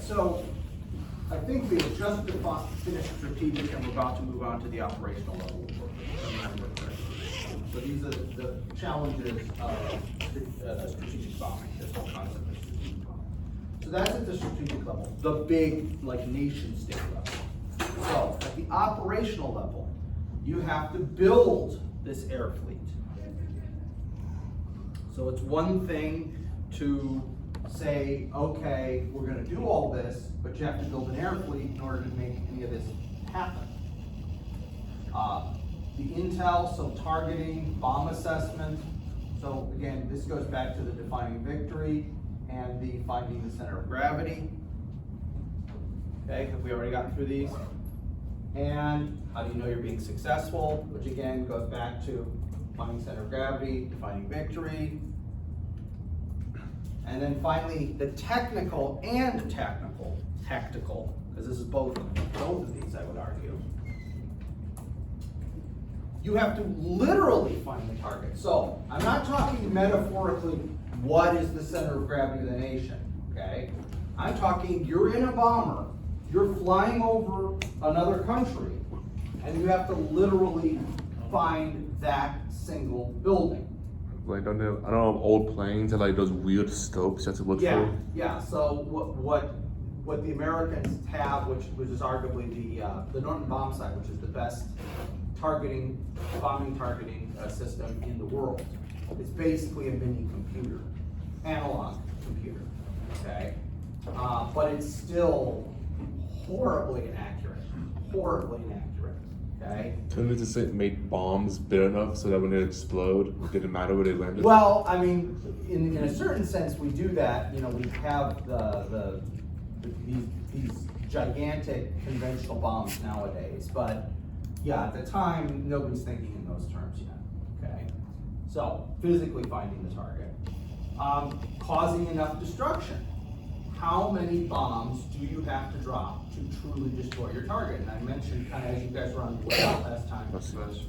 So I think we've just finished strategic and we're about to move on to the operational level. So these are the challenges of strategic bombing, this whole concept of strategic bombing. So that's at the strategic level, the big like nation state level. So at the operational level, you have to build this air fleet. So it's one thing to say, okay, we're going to do all this, but you have to build an air fleet in order to make any of this happen. The intel, so targeting, bomb assessment. So again, this goes back to the defining victory and the finding the center of gravity. Okay, have we already gotten through these? And how do you know you're being successful? Which again goes back to finding center of gravity, defining victory. And then finally, the technical and tactical, because this is both of these, I would argue. You have to literally find the target. So I'm not talking metaphorically, what is the center of gravity of the nation, okay? I'm talking, you're in a bomber, you're flying over another country, and you have to literally find that single building. Like, I don't know, old planes have like those weird scopes you have to look for? Yeah, so what the Americans have, which is arguably the Norton bomb sight, which is the best bombing targeting system in the world. It's basically a mini computer, analog computer, okay? But it's still horribly inaccurate, okay? Couldn't they just make bombs big enough so that when they explode, it didn't matter where they landed? Well, I mean, in a certain sense, we do that. You know, we have these gigantic conventional bombs nowadays, but yeah, at the time, nobody's thinking in those terms yet, okay? So, physically finding the target. Causing enough destruction. How many bombs do you have to drop to truly destroy your target? And I mentioned, kind of as you guys were on the way out last time,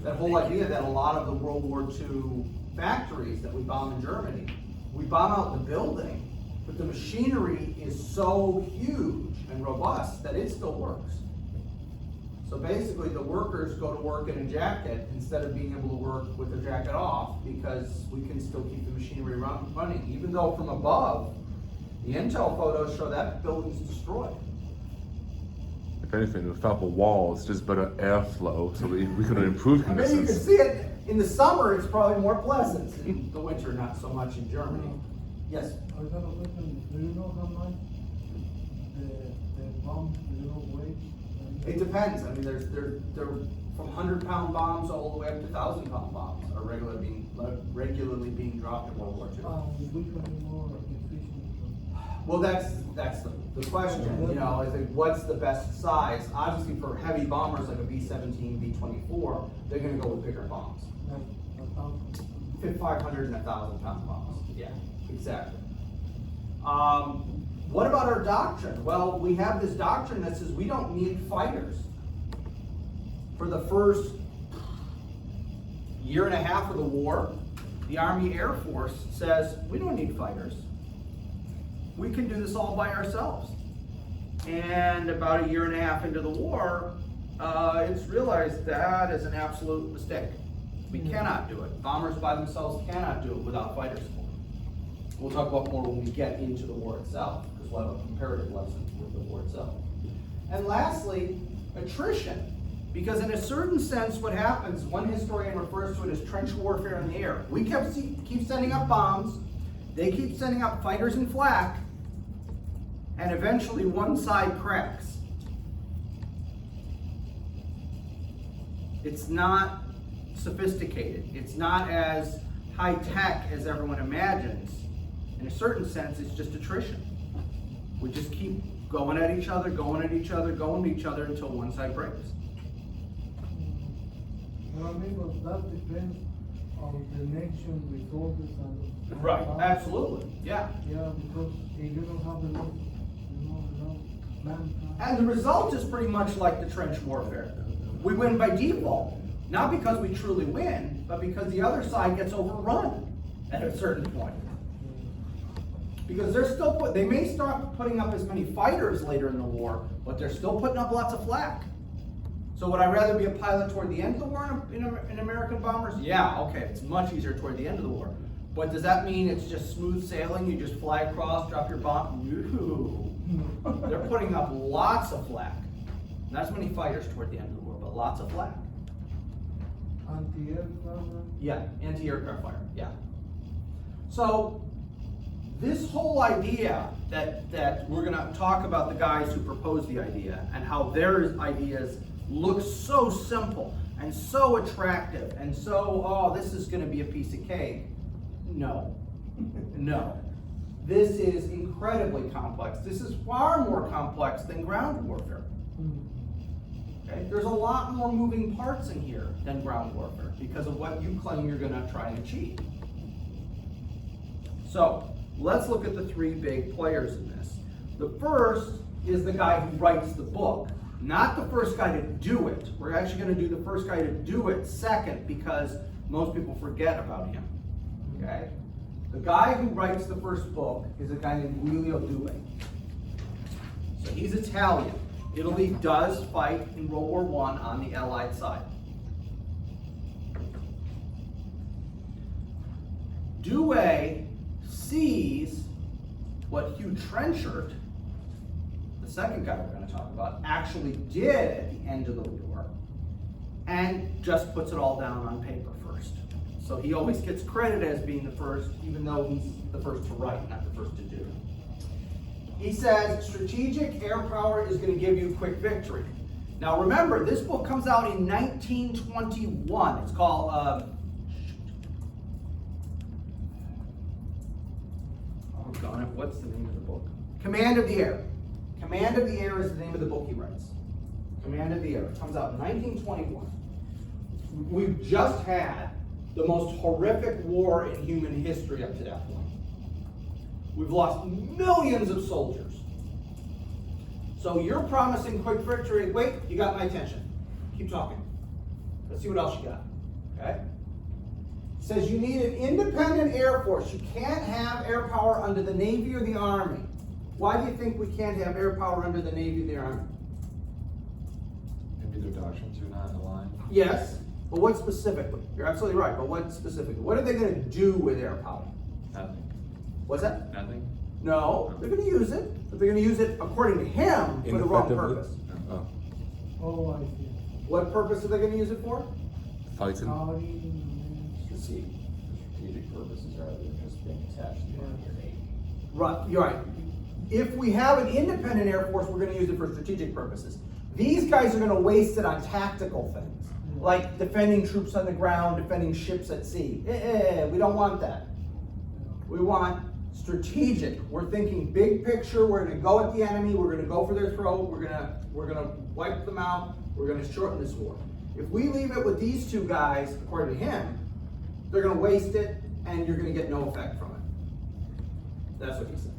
that whole idea that a lot of the World War II factories that we bomb in Germany, we bomb out the building, but the machinery is so huge and robust that it still works. So basically the workers go to work in a jacket instead of being able to work with their jacket off, because we can still keep the machinery running, even though from above, the intel photos show that building's destroyed. If anything, without the walls, just better airflow, so we could have improved I mean, you can conditions. see it. In the summer, it's probably more pleasant. In the winter, not so much in Germany. Yes? I got a question. Do you know how much the bomb, weight? It depends. I mean, they're from 100-pound bombs all the way up to 1,000-pound bombs are regularly being dropped in World War II. We can be more efficient. Well, that's the question. You know, I think what's the best size? Obviously, for heavy bombers like a B-17, B-24, they're going to go with bigger bombs. 500 and 1,000-pound bombs. Yeah, exactly. What about our doctrine? Well, we have this doctrine that says we don't need fighters. For the first year and a half of the war, the Army Air Force says we don't need fighters. We can do this all by ourselves. And about a year and a half into the war, it's realized that is an absolute mistake. We cannot do it. Bombers by themselves cannot do it without fighter support. We'll talk about more when we get into the war itself, because we'll have a comparative lesson with the war itself. And lastly, attrition. Because in a certain sense, what happens, one historian refers to it as trench warfare in the air. We keep sending up bombs, they keep sending up fighters and flak, and eventually one side cracks. It's not sophisticated. It's not as high tech as everyone imagines. In a certain sense, it's just attrition. We just keep going at each other until one side breaks. Well, I mean, but that depends on the nation resources and. Right, absolutely, yeah. Yeah, because if you don't have enough manpower. And the result is pretty much like the trench warfare. We win by default, not because we truly win, but because the other side gets overrun at a certain point. Because they may start putting up as many fighters later in the war, but they're still putting up lots of flak. So would I rather be a pilot toward the end of the war in American bombers? Yeah, okay, it's much easier toward the end of the war. But does that mean it's just smooth sailing? You just fly across, drop your bomb? No. They're putting up lots of flak. Not as many fighters toward the end of the war, but lots of flak. Anti-aircraft? Yeah, anti-aircraft fire, yeah. So, this whole idea that we're gonna talk about the guys who proposed the idea and how their ideas look so simple and so attractive and so, oh, this is gonna be a piece of cake. No, no. This is incredibly complex. This is far more complex than ground warfare. Okay? There's a lot more moving parts in here than ground warfare because of what you claim you're gonna try and achieve. So, let's look at the three big players in this. The first is the guy who writes the book, not the first guy to do it. We're actually going to do the first guy to do it second because most people forget about him. Okay? The guy who writes the first book is a guy named Giulio Due. So he's Italian. Italy does fight in World War I on the Allied side. Due sees what Hugh Trenchard, the second guy we're going to talk about, actually did at the end of the war, and just puts it all down on paper first. So he always gets credit as being the first, even though he's the first to write, not the first to do. He says strategic air power is going to give you quick victory. Now remember, this book comes out in 1921. It's called what's the name of the book? Command of the Air. Command of the Air is the name of the book he writes. Command of the Air. It comes out in 1921. We've just had the most horrific war in human history up to that point. We've lost millions of soldiers. So you're promising quick victory. Wait, you got my attention. Keep talking. Let's see what else you got. Okay? It says you need an independent air force. You can't have air power under the Navy or the Army. Why do you think we can't have air power under the Navy or the Army? Maybe their doctrines are not aligned. Yes, but what specifically? You're absolutely right, but what specifically? What are they going to do with air power? Nothing. What's that? Nothing? No, they're going to use it, but they're going to use it, according to him, for the wrong Ineffectively? purpose. Oh, Oh, I see. What purpose are they going to use it for? fighting. See, strategic purposes rather than just being attached to your Navy. Right, you're right. If we have an independent Air Force, we're going to use it for strategic purposes. These guys are going to waste it on tactical things, like defending troops on the ground, defending ships at sea. We don't want that. We want strategic. We're thinking big picture. We're going to go at the enemy. We're going to go for their throat. We're going to wipe them out. We're going to shorten this war. If we leave it with these two guys, according to him, they're going to waste it, and you're going to get no effect from it. That's what he says.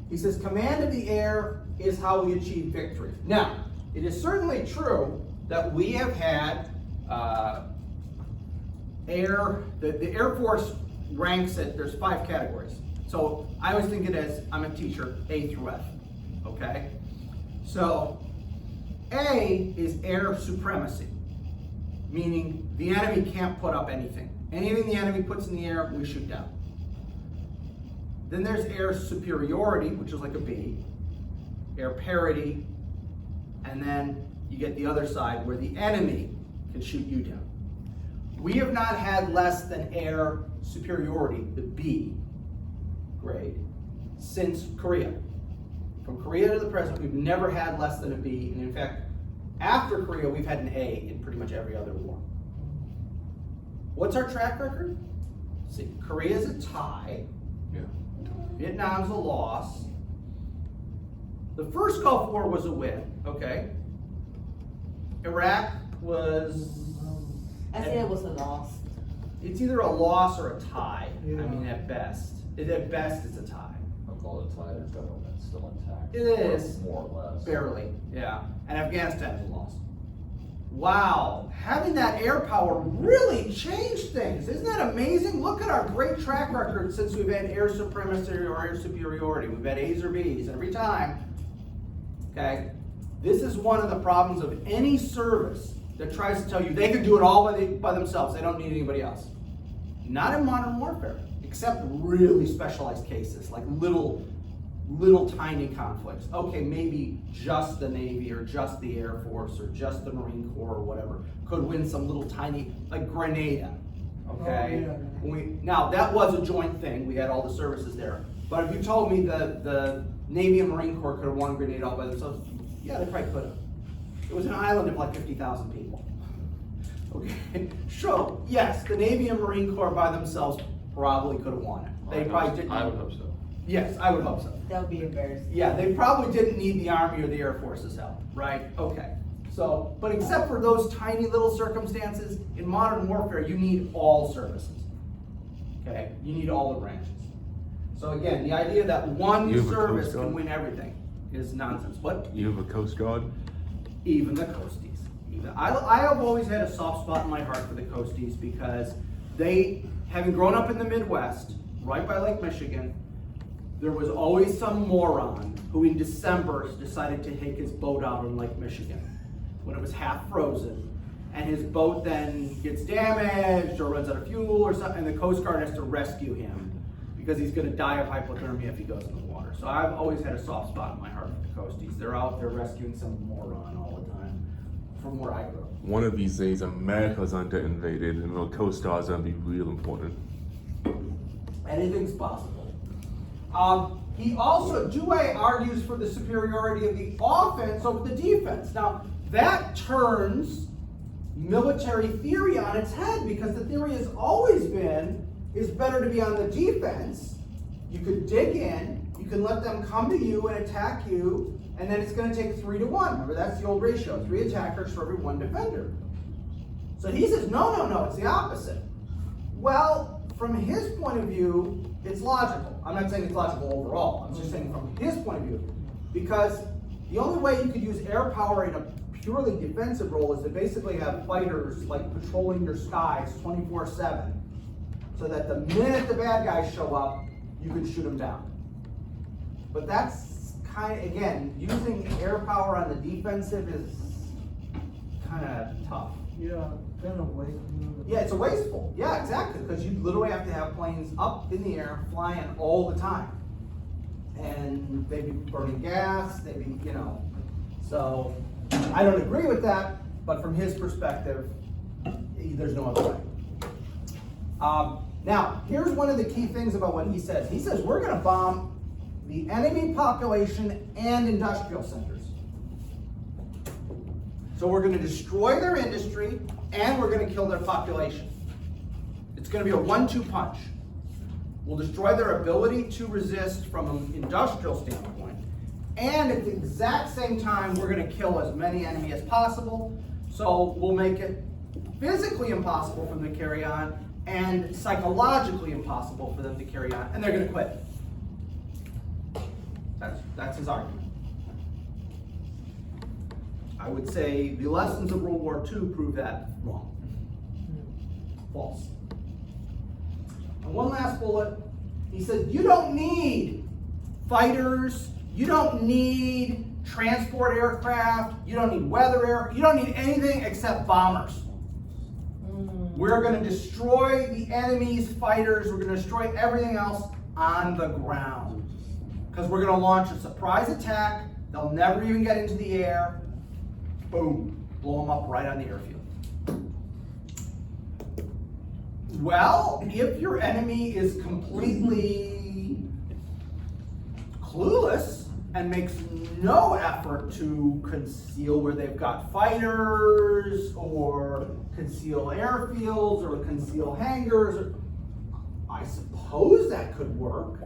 He says, command of the air is how we achieve victory. Now, it is certainly true that we have had the Air Force ranks it, there's 5 categories. So I always think it as, I'm a teacher, A through F, okay? So A is air supremacy, meaning the enemy can't put up anything. Anything the enemy puts in the air, we shoot down. Then there's air superiority, which is like a B, air parity, and then you get the other side where the enemy can shoot you down. We have not had less than air superiority, the B grade, since Korea. From Korea to the present, we've never had less than a B, and in fact, after Korea, we've had an A in pretty much every other war. What's our track record? See, Korea's a tie. Yeah. Vietnam's a loss. The first Gulf War was a win, okay? Iraq was... I say it was a loss. It's either a loss or a tie. Yeah. I mean, at best. At best, it's a tie. I'll call it a tie, their government's still intact. It is. More or less. Barely, yeah. And Afghanistan's a loss. wow, having that air power really changed things. Isn't that amazing? Look at our great track record since we've had air supremacy or air superiority. We've had A's or B's every time. Okay? This is one of the problems of any service that tries to tell you they can do it all by themselves. They don't need anybody else. Not in modern warfare, except really specialized cases, like little tiny conflicts. Okay, maybe just the Navy or just the Air Force or just the Marine Corps or whatever could win some little tiny, like Grenada. Okay? Oh, yeah. Now, that was a joint thing. We had all the services there. But if you told me the Navy and Marine Corps could have won Grenada all by themselves, yeah, they probably could have. It was an island of like 50,000 people. Okay, sure, yes, the Navy and Marine Corps by themselves probably could have won it. They probably didn't. I would hope so. Yes, I would hope so. That would be embarrassing. Yeah, they probably didn't need the Army or the Air Force's help, right? Okay. So, but except for those tiny little circumstances, in modern warfare, you need all services. Okay? You need all the branches. So again, the idea that one You have a service Coast Guard? can win everything is nonsense. What? You have a Coast Guard? Even the Coasties. I have always had a soft spot in my heart for the Coasties because they, having grown up in the Midwest, right by Lake Michigan, there was always some moron who in December decided to take his boat out on Lake Michigan when it was half frozen. And his boat then gets damaged or runs out of fuel or something, and the Coast Guard has to rescue him because he's gonna die of hypothermia if he goes in the water. So I've always had a soft spot in my heart for the Coasties. They're out there rescuing some moron all the time from where I grew up. One of these days, America's under invaded, and the Coast Guard's gonna be real important. Anything's possible. He also, Dewey argues for the superiority of the offense over the defense. Now, that turns military theory on its head because the theory has always been, it's better to be on the defense. You could dig in, you can let them come to you and attack you, and then it's going to take 3 to 1. Remember, that's the old ratio, 3 attackers for every 1 defender. So he says, no, it's the opposite. Well, from his point of view, it's logical. I'm not saying it's logical overall. I'm just saying from his point of view. Because the only way you could use air power in a purely defensive role is to basically have fighters like patrolling your skies 24/7. So that the minute the bad guys show up, you can shoot them down. But that's kind of, again, using air power on the defensive is kind of tough. Yeah, kind of way. Yeah, it's a wasteful. Yeah, exactly, because you literally have to have planes up in the air, flying all the time. And they'd be burning gas, they'd be, So, I don't agree with that, but from his perspective, there's no other way. Now, here's one of the key things about what he says. He says, we're gonna bomb the enemy population and industrial centers. So we're gonna destroy their industry and we're gonna kill their population. It's gonna be a 1-2 punch. We'll destroy their ability to resist from an industrial standpoint. And at the exact same time, we're gonna kill as many enemy as possible. So we'll make it physically impossible for them to carry on and psychologically impossible for them to carry on, and they're gonna quit. That's his argument. I would say the lessons of World War II prove that wrong. False. And one last bullet, he said, you don't need fighters, you don't need transport aircraft, you don't need you don't need anything except bombers. We're going to destroy the enemy's fighters, we're going to destroy everything else on the ground. Because we're going to launch a surprise attack, they'll never even get into the air, boom, blow them up right on the airfield. Well, if your enemy is completely clueless and makes no effort to conceal where they've got fighters or conceal airfields or conceal hangars, I suppose that could work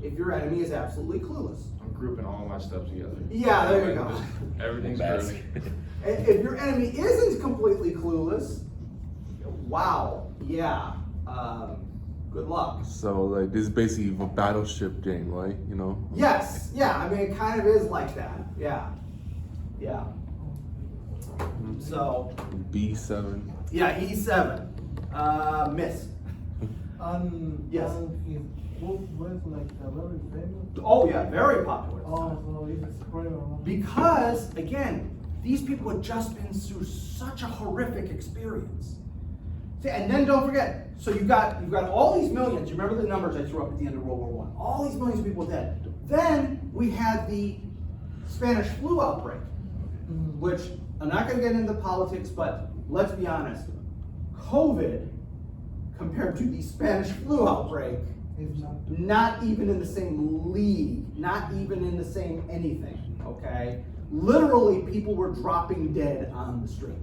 if your enemy is absolutely clueless. I'm grouping all my stuff together. Yeah, there you go. Everything's Basket. good. If your enemy isn't completely clueless, wow, yeah, good luck. So like this is basically a battleship game, right? Yes, yeah, I mean, it kind of is like that, yeah, yeah. So, B7. yeah, E7, miss. And Yes. and his book was like very famous. Oh yeah, very popular. at the time. Oh, so it's spread around. Because, again, these people had just been through such a horrific experience. See, and then don't forget, so you've got all these millions, you remember the numbers I threw up at the end of World War I, all these millions of people dead. Then we had the Spanish flu outbreak, which, I'm not gonna get into politics, but let's be honest, COVID, compared to the Spanish flu outbreak, It's not. not even in the same league, not even in the same anything, okay? Literally, people were dropping dead on the street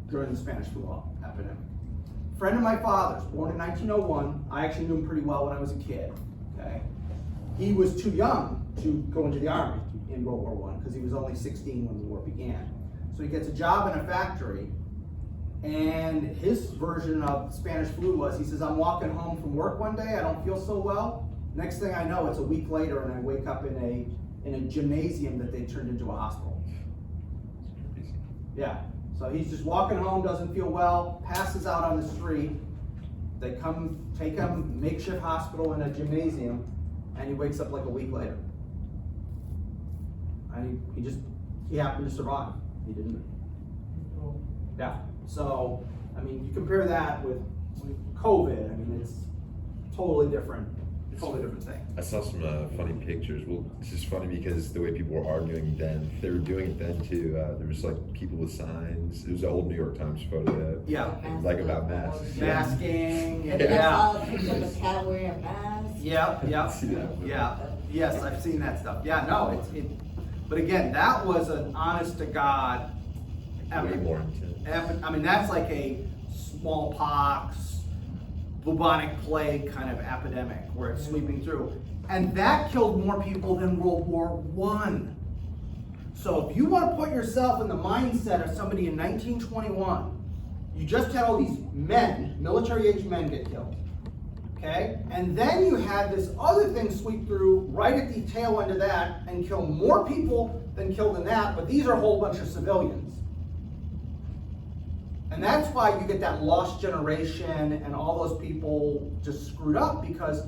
during the Spanish flu epidemic. Friend of my father's, born in 1901, I actually knew him pretty well when I was a kid, okay? He was too young to go into the army in World War I, because he was only 16 when the war began. So he gets a job in a factory, and his version of Spanish flu was, he says, I'm walking home from work one day, I don't feel so well. Next thing I know, it's a week later, and I wake up in a gymnasium that they turned into a hospital. Yeah, so he's just walking home, doesn't feel well, passes out on the street. They come take him makeshift hospital in a gymnasium, and he wakes up like a week later. And he happened to survive. He didn't. Oh, Yeah. So, I mean, you compare that with COVID. I mean, it's totally different thing. I saw some funny pictures. Well, it's just funny because the way people were arguing then, they were doing it then too. There was like people with signs. It was an old New York Times photo. Yeah. Like about masks. Masking. And then I saw a picture of a cat wearing a mask. Yeah. Yes, I've seen that stuff. Yeah, no, but again, that was an honest to God. Way more intense. I mean, that's like a smallpox, bubonic plague kind of epidemic where it's sweeping through. And that killed more people than World War I. So if you want to put yourself in the mindset of somebody in 1921, you just had all these men, military-age men get killed. Okay? And then you had this other thing sweep through right at the tail end of that and kill more people than killed in that, but these are a whole bunch of civilians. And that's why you get that lost generation and all those people just screwed up because,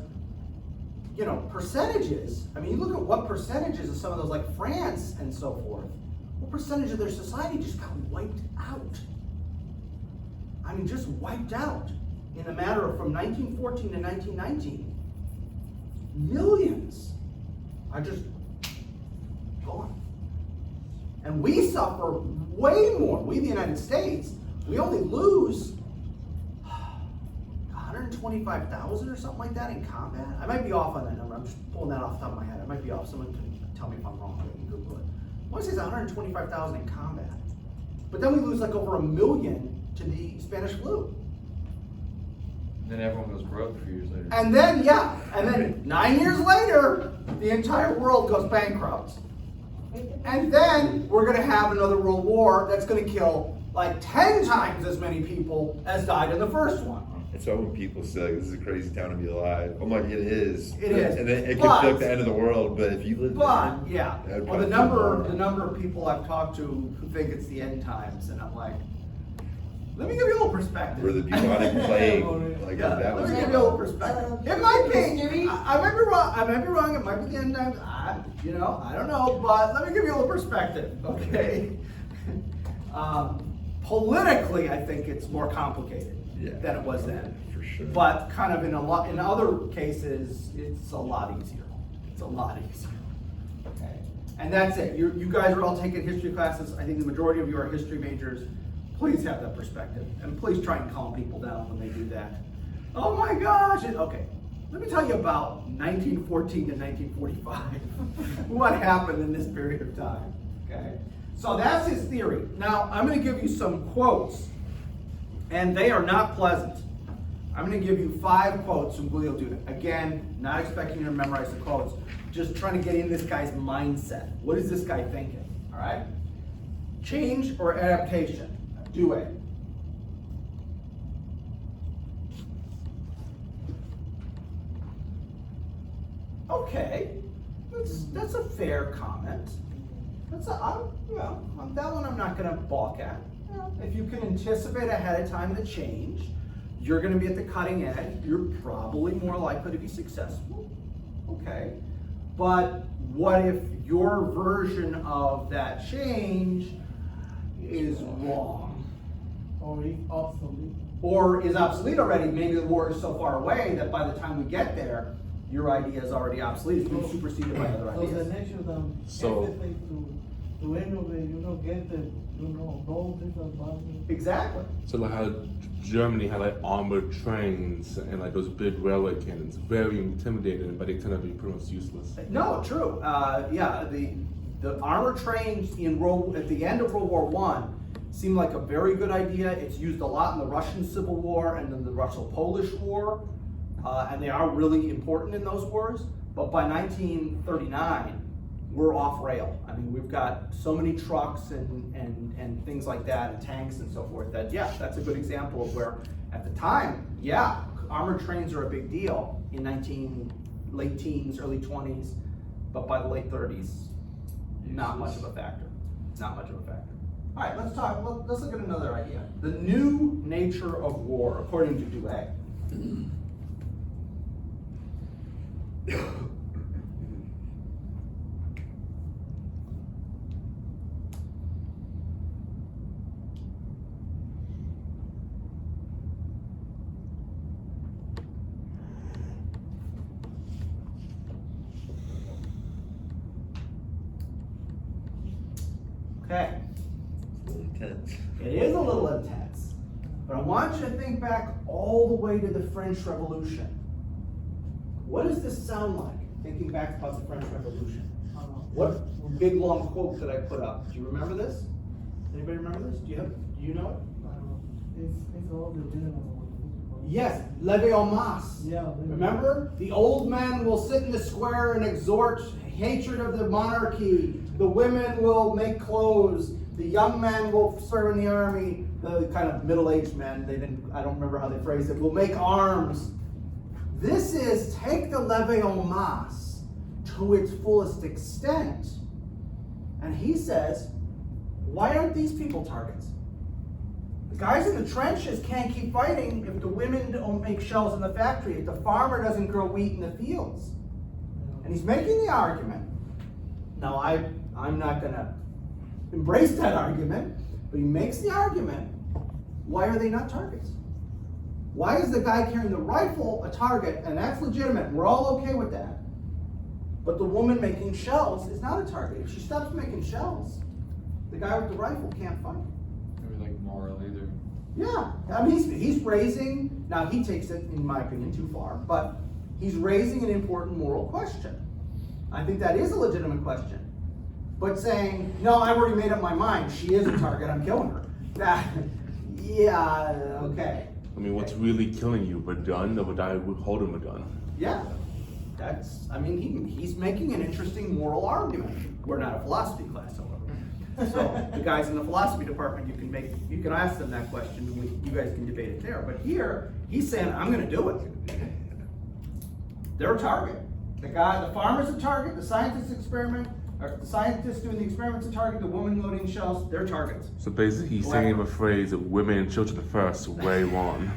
you know, percentages. I mean, you look at what percentages of some of those, like France and so forth, what percentage of their society just got wiped out? I mean, just wiped out in the matter of from 1914 to 1919. Millions are just gone. And we suffer way more. We, the United States, we only lose 125,000 or something like that in combat. I might be off on that number. I'm just pulling that off the top of my head. I might be off. Someone can tell me if I'm wrong. I can Google it. I want to say it's 125,000 in combat. But then we lose like over 1 million to the Spanish flu. And then everyone goes broke 3 years later. And then 9 years later, the entire world goes bankrupt. And then we're gonna have another world war that's gonna kill like 10 times as many people as died in the first one. It's so when people say this is a crazy town to be alive. I'm like, it is. It is. And then it could But- feel like the end of the world, but if you live But, there, yeah, that would well, the probably feel number of people I've talked to who think it's the end times, and I'm like, let me give you a little perspective. where the bubonic plague, like Yeah, that let was. me give you a little perspective. It might be. History? I might be wrong. I might be wrong. It might be the end times. I don't know. But let me give you a little perspective, okay? Politically, I think it's more complicated than it was then. For sure. But kind of in other cases, it's a lot easier. It's a lot easier. Okay. And that's it. You guys are all taking history classes. I think the majority of you are history majors. Please have that perspective, and please try and calm people down when they do that. Oh my gosh! Okay, let me tell you about 1914 to 1945. What happened in this period of time? Okay, so that's his theory. Now I'm going to give you some quotes, and they are not pleasant. I'm going to give you 5 quotes from Giulio Duda. Again, not expecting you to memorize the quotes, just trying to get in this guy's mindset. What is this guy thinking? All right. Change or adaptation? Do it. Okay, that's a fair comment. That one I'm not gonna balk at. You know, if you can anticipate ahead of time the change, you're gonna be at the cutting edge, you're probably more likely to be successful. Okay. But what if your version of that change is wrong? Or it's obsolete. Or is obsolete already? Maybe the war is so far away that by the time we get there, your idea is already obsolete. It's been superseded by other So the ideas. nation done So- everything to innovate, get the, all these advancements. Exactly. So like how Germany had like armored trains and like those big railway cannons, very intimidating, but they turned out to be pretty much useless. No, true. The armored trains at the end of World War I seemed like a very good idea. It's used a lot in the Russian Civil War and then the Russo-Polish War, and they are really important in those wars. But by 1939, we're off rail. I mean, we've got so many trucks and things like that, and tanks and so forth, that that's a good example of where, at the time, armored trains are a big deal in late teens, early 20s, but by the late 30s, not much of a factor. Not much of a factor. All right, let's look at another idea. The new nature of war, according to Dewey. Okay. It's a little intense. It is a little intense, but I want you to think back all the way to the French Revolution. What does this sound like, thinking back about the French Revolution? What big long quote did I put up? Do you remember this? Anybody remember this? Do you know it? It's all the general. Yes, levez en masse. Yeah. Remember? The old men will sit in the square and exhort hatred of the monarchy. The women will make clothes. The young men will serve in the army. The kind of middle-aged men, I don't remember how they phrased it, will make arms. This is take the levez en masse to its fullest extent. And he says, why aren't these people targets? The guys in the trenches can't keep fighting if the women don't make shells in the factory, if the farmer doesn't grow wheat in the fields. And he's making the argument. Now, I'm not going to embrace that argument, but he makes the argument, why are they not targets? Why is the guy carrying the rifle a target? And that's legitimate. We're all okay with that. But the woman making shells is not a target. If she stops making shells, the guy with the rifle can't fight. Maybe like moral either. Yeah, I mean, he's raising, now he takes it, in my opinion, too far, but he's raising an important moral question. I think that is a legitimate question. But saying, no, I've already made up my mind, she is a target, I'm killing her. Okay. I mean, what's really killing you, a gun or a guy holding a gun? Yeah, he's making an interesting moral argument. We're not a philosophy class, however. So the guys in the philosophy department, you can ask them that question, and you guys can debate it there. But here, he's saying, I'm gonna do it. They're a target. The farmer's a target, the scientist doing the experiment's a target, the woman loading shells, they're targets. So basically, he's saying a phrase that women and children first, way wrong.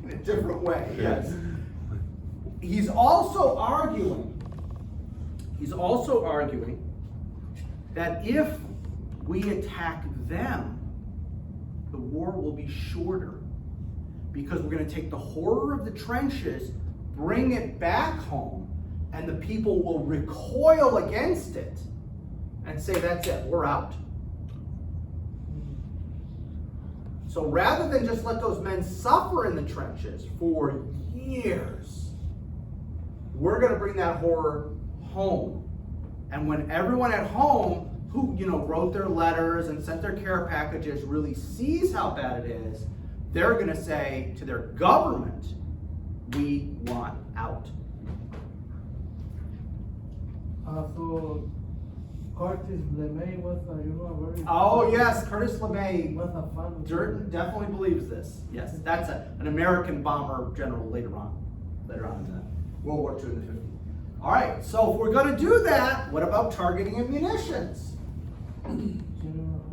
In a different way, yes. He's also arguing that if we attack them, the war will be shorter, because we're going to take the horror of the trenches, bring it back home, and the people will recoil against it and say, that's it, we're out. So rather than just let those men suffer in the trenches for years, we're going to bring that horror home. And when everyone at home who wrote their letters and sent their care packages really sees how bad it is, they're going to say to their government, we want out. So Curtis LeMay was, a very... Oh yes, Curtis LeMay was a fan of definitely believes this. Yes, that's an American bomber general later on in World War II in the 50s. All right, so if we're going to do that, what about targeting and munitions? General.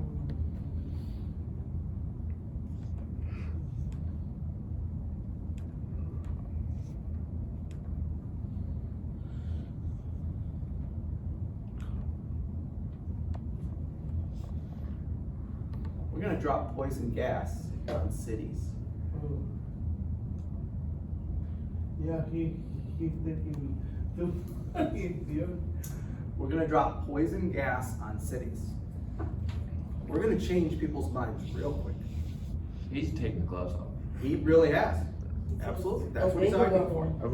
We're gonna drop poison gas on cities. Oh. Yeah, he's thinking the dude. We're gonna drop poison gas on cities. We're gonna change people's minds real quick. He's taking the gloves off. He really has. Absolutely, that's what he's arguing for. I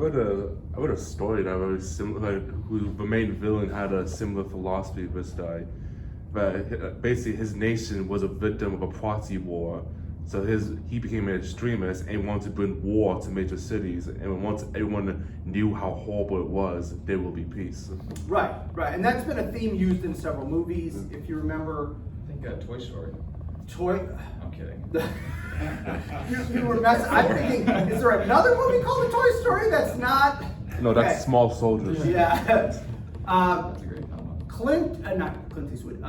read a story that very similar, who the main villain had a similar philosophy to this guy. But basically his nation was a victim of a proxy war. So he became an extremist and wanted to bring war to major cities. And once everyone knew how horrible it was, there will be peace. Right, right, and that's been a theme used in several movies. If you remember, I think Toy Story. Toy. I'm kidding. You were messing. I'm thinking, is there another movie called The Toy Story that's not? No, that's Okay. Small Soldiers. Yeah. That's a great film. Not Clint Eastwood.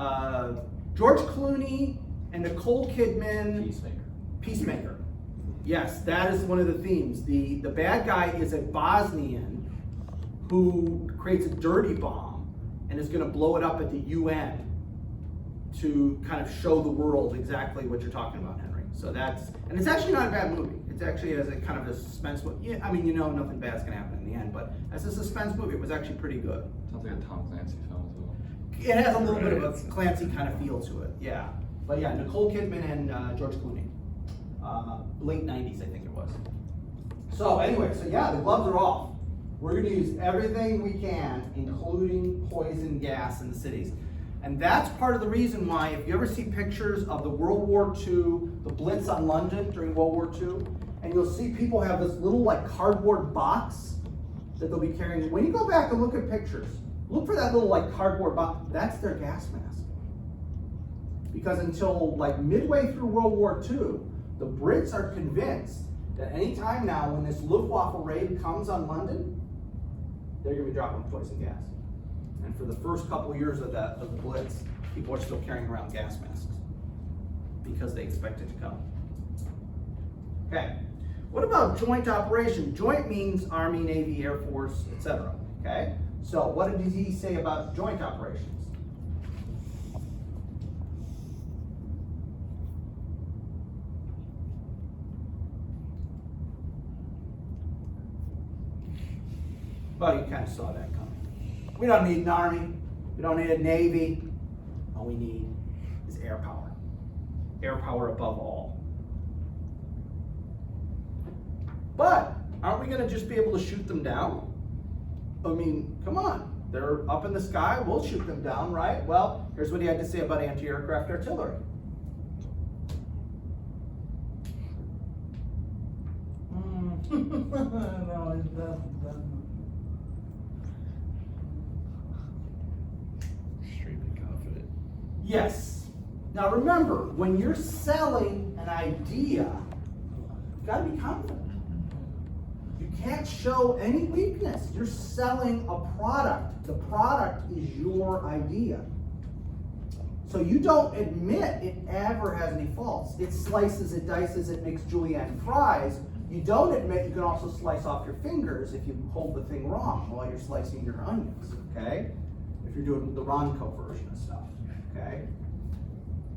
George Clooney and Nicole Kidman. Peacemaker. Peacemaker. Yes, that is one of the themes. The bad guy is a Bosnian who creates a dirty bomb and is going to blow it up at the UN to kind of show the world exactly what you're talking about, Henry. So and it's actually not a bad movie. It's actually as a kind of a suspense movie. Yeah, I mean, you know, nothing bad's going to happen in the end, but as a suspense movie, it was actually pretty good. Sounds like a Tom Clancy film as well. It has a little bit of a Clancy kind of feel to it, yeah. But yeah, Nicole Kidman and George Clooney. Late 90s, I think it was. So anyway, so yeah, the gloves are off. We're gonna use everything we can, including poison gas in the cities. And that's part of the reason why, if you ever see pictures of the World War II, the Blitz on London during World War II, and you'll see people have this little like cardboard box that they'll be carrying. When you go back and look at pictures, look for that little like cardboard box. That's their gas mask. Because until like midway through World War II, the Brits are convinced that any time now when this Luftwaffe raid comes on London, they're gonna be dropping poison gas. And for the first couple years of the Blitz, people are still carrying around gas masks because they expect it to come. Okay, what about joint operation? Joint means Army, Navy, Air Force, etc. Okay, so what did he say about joint operations? Well, you kind of saw that coming. We don't need an army. We don't need a navy. All we need is air power. Air power above all. But aren't we going to just be able to shoot them down? I mean, come on. They're up in the sky. We'll shoot them down, right? Well, here's what he had to say about anti-aircraft artillery. No, it doesn't. Extremely confident. Yes. Now remember, when you're selling an idea, you gotta be confident. You can't show any weakness. You're selling a product. The product is your idea. So you don't admit it ever has any faults. It slices, it dices, it makes julienne fries. You don't admit you can also slice off your fingers if you hold the thing wrong while you're slicing your onions, okay? If you're doing the Ronco version of stuff, okay?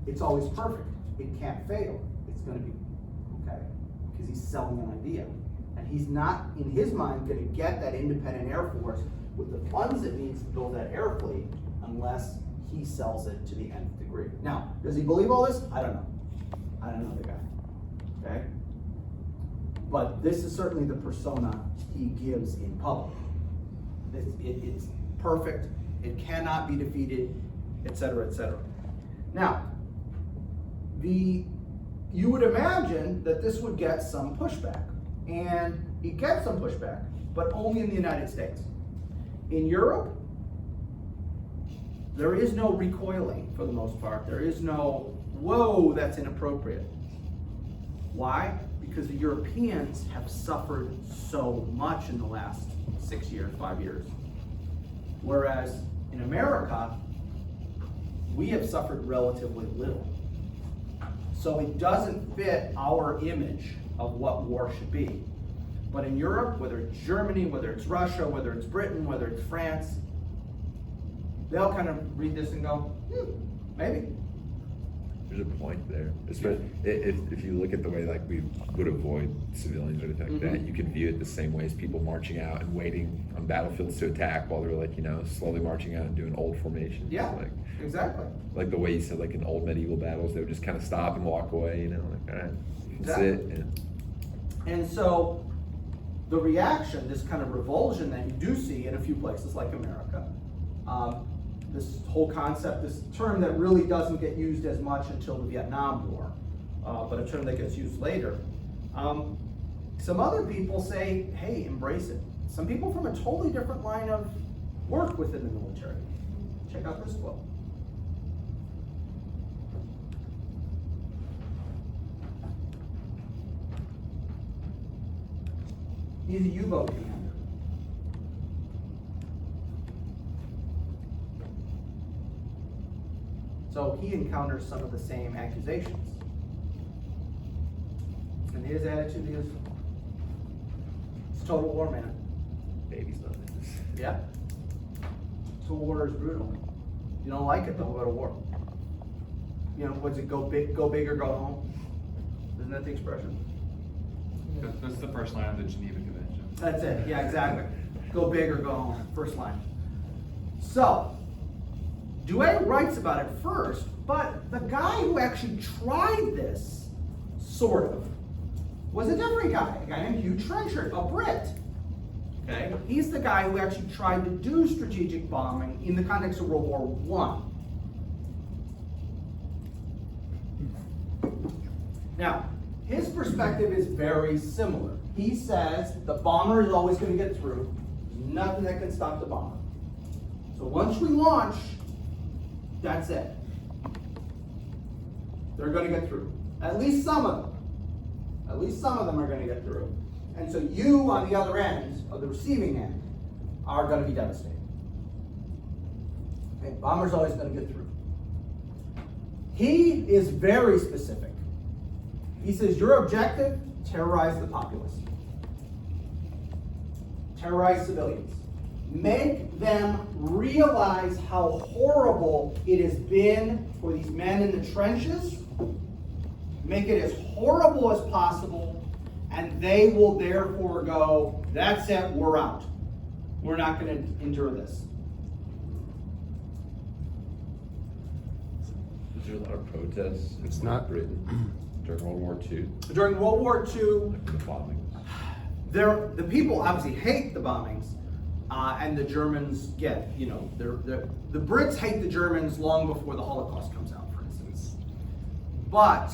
It's always perfect. It can't fail. It's gonna be, okay? Because he's selling an idea. And he's not, in his mind, gonna get that independent Air Force with the funds it needs to build that air fleet unless he sells it to the nth degree. Now, does he believe all this? I don't know. I don't know the guy, okay? But this is certainly the persona he gives in public. It's perfect, it cannot be defeated, etc., etc. Now, you would imagine that this would get some pushback, and it gets some pushback, but only in the United States. In Europe, there is no recoiling for the most part. There is no, whoa, that's inappropriate. Why? Because the Europeans have suffered so much in the last 6 years, 5 years. Whereas in America, we have suffered relatively little. So it doesn't fit our image of what war should be. But in Europe, whether it's Germany, whether it's Russia, whether it's Britain, whether it's France, they'll kind of read this and go, maybe. There's a point there. Especially if you look at the way like we would avoid civilians or anything like that, you can view it the same way as people marching out and waiting on battlefields to attack while they're like, slowly marching out and doing old formations. Yeah, Like, exactly. like the way you said, like in old medieval battles, they would just kind of stop and walk away, like, all right, that's Exactly. it. And so the reaction, this kind of revulsion that you do see in a few places like America, this whole concept, this term that really doesn't get used as much until the Vietnam War, but a term that gets used later. Some other people say, hey, embrace it. Some people from a totally different line of work within the military. Check out this quote. He's a U-boat commander. So he encounters some of the same accusations. And his attitude is, it's total war, man. Baby's not in this. Yeah. So war is brutal. You don't like it, don't go to war. What's it, go big or go home? Isn't that the expression? That's the first line of the Geneva Convention. That's it, yeah, exactly. Go big or go home, first line. So, Douay writes about it first, but the guy who actually tried this, sort of, was a different guy, a guy named Hugh Trenchard, a Brit. Okay, he's the guy who actually tried to do strategic bombing in the context of World War I. Now, his perspective is very similar. He says the bomber is always going to get through. There's nothing that can stop the bomber. So once we launch, that's it. They're going to get through. At least some of them. At least some of them are going to get through. And so you, on the other end, of the receiving end, are going to be devastated. Okay, bomber's always going to get through. He is very specific. He says, your objective, terrorize the populace. Terrorize civilians. Make them realize how horrible it has been for these men in the trenches. Make it as horrible as possible, and they will therefore go, that's it, we're out. We're not going to endure this. Was there a lot of protests? It's in not- Britain during World War II. During World War II, Like the bombings. the people obviously hate the bombings, and the Germans get, the Brits hate the Germans long before the Holocaust comes out, for instance. But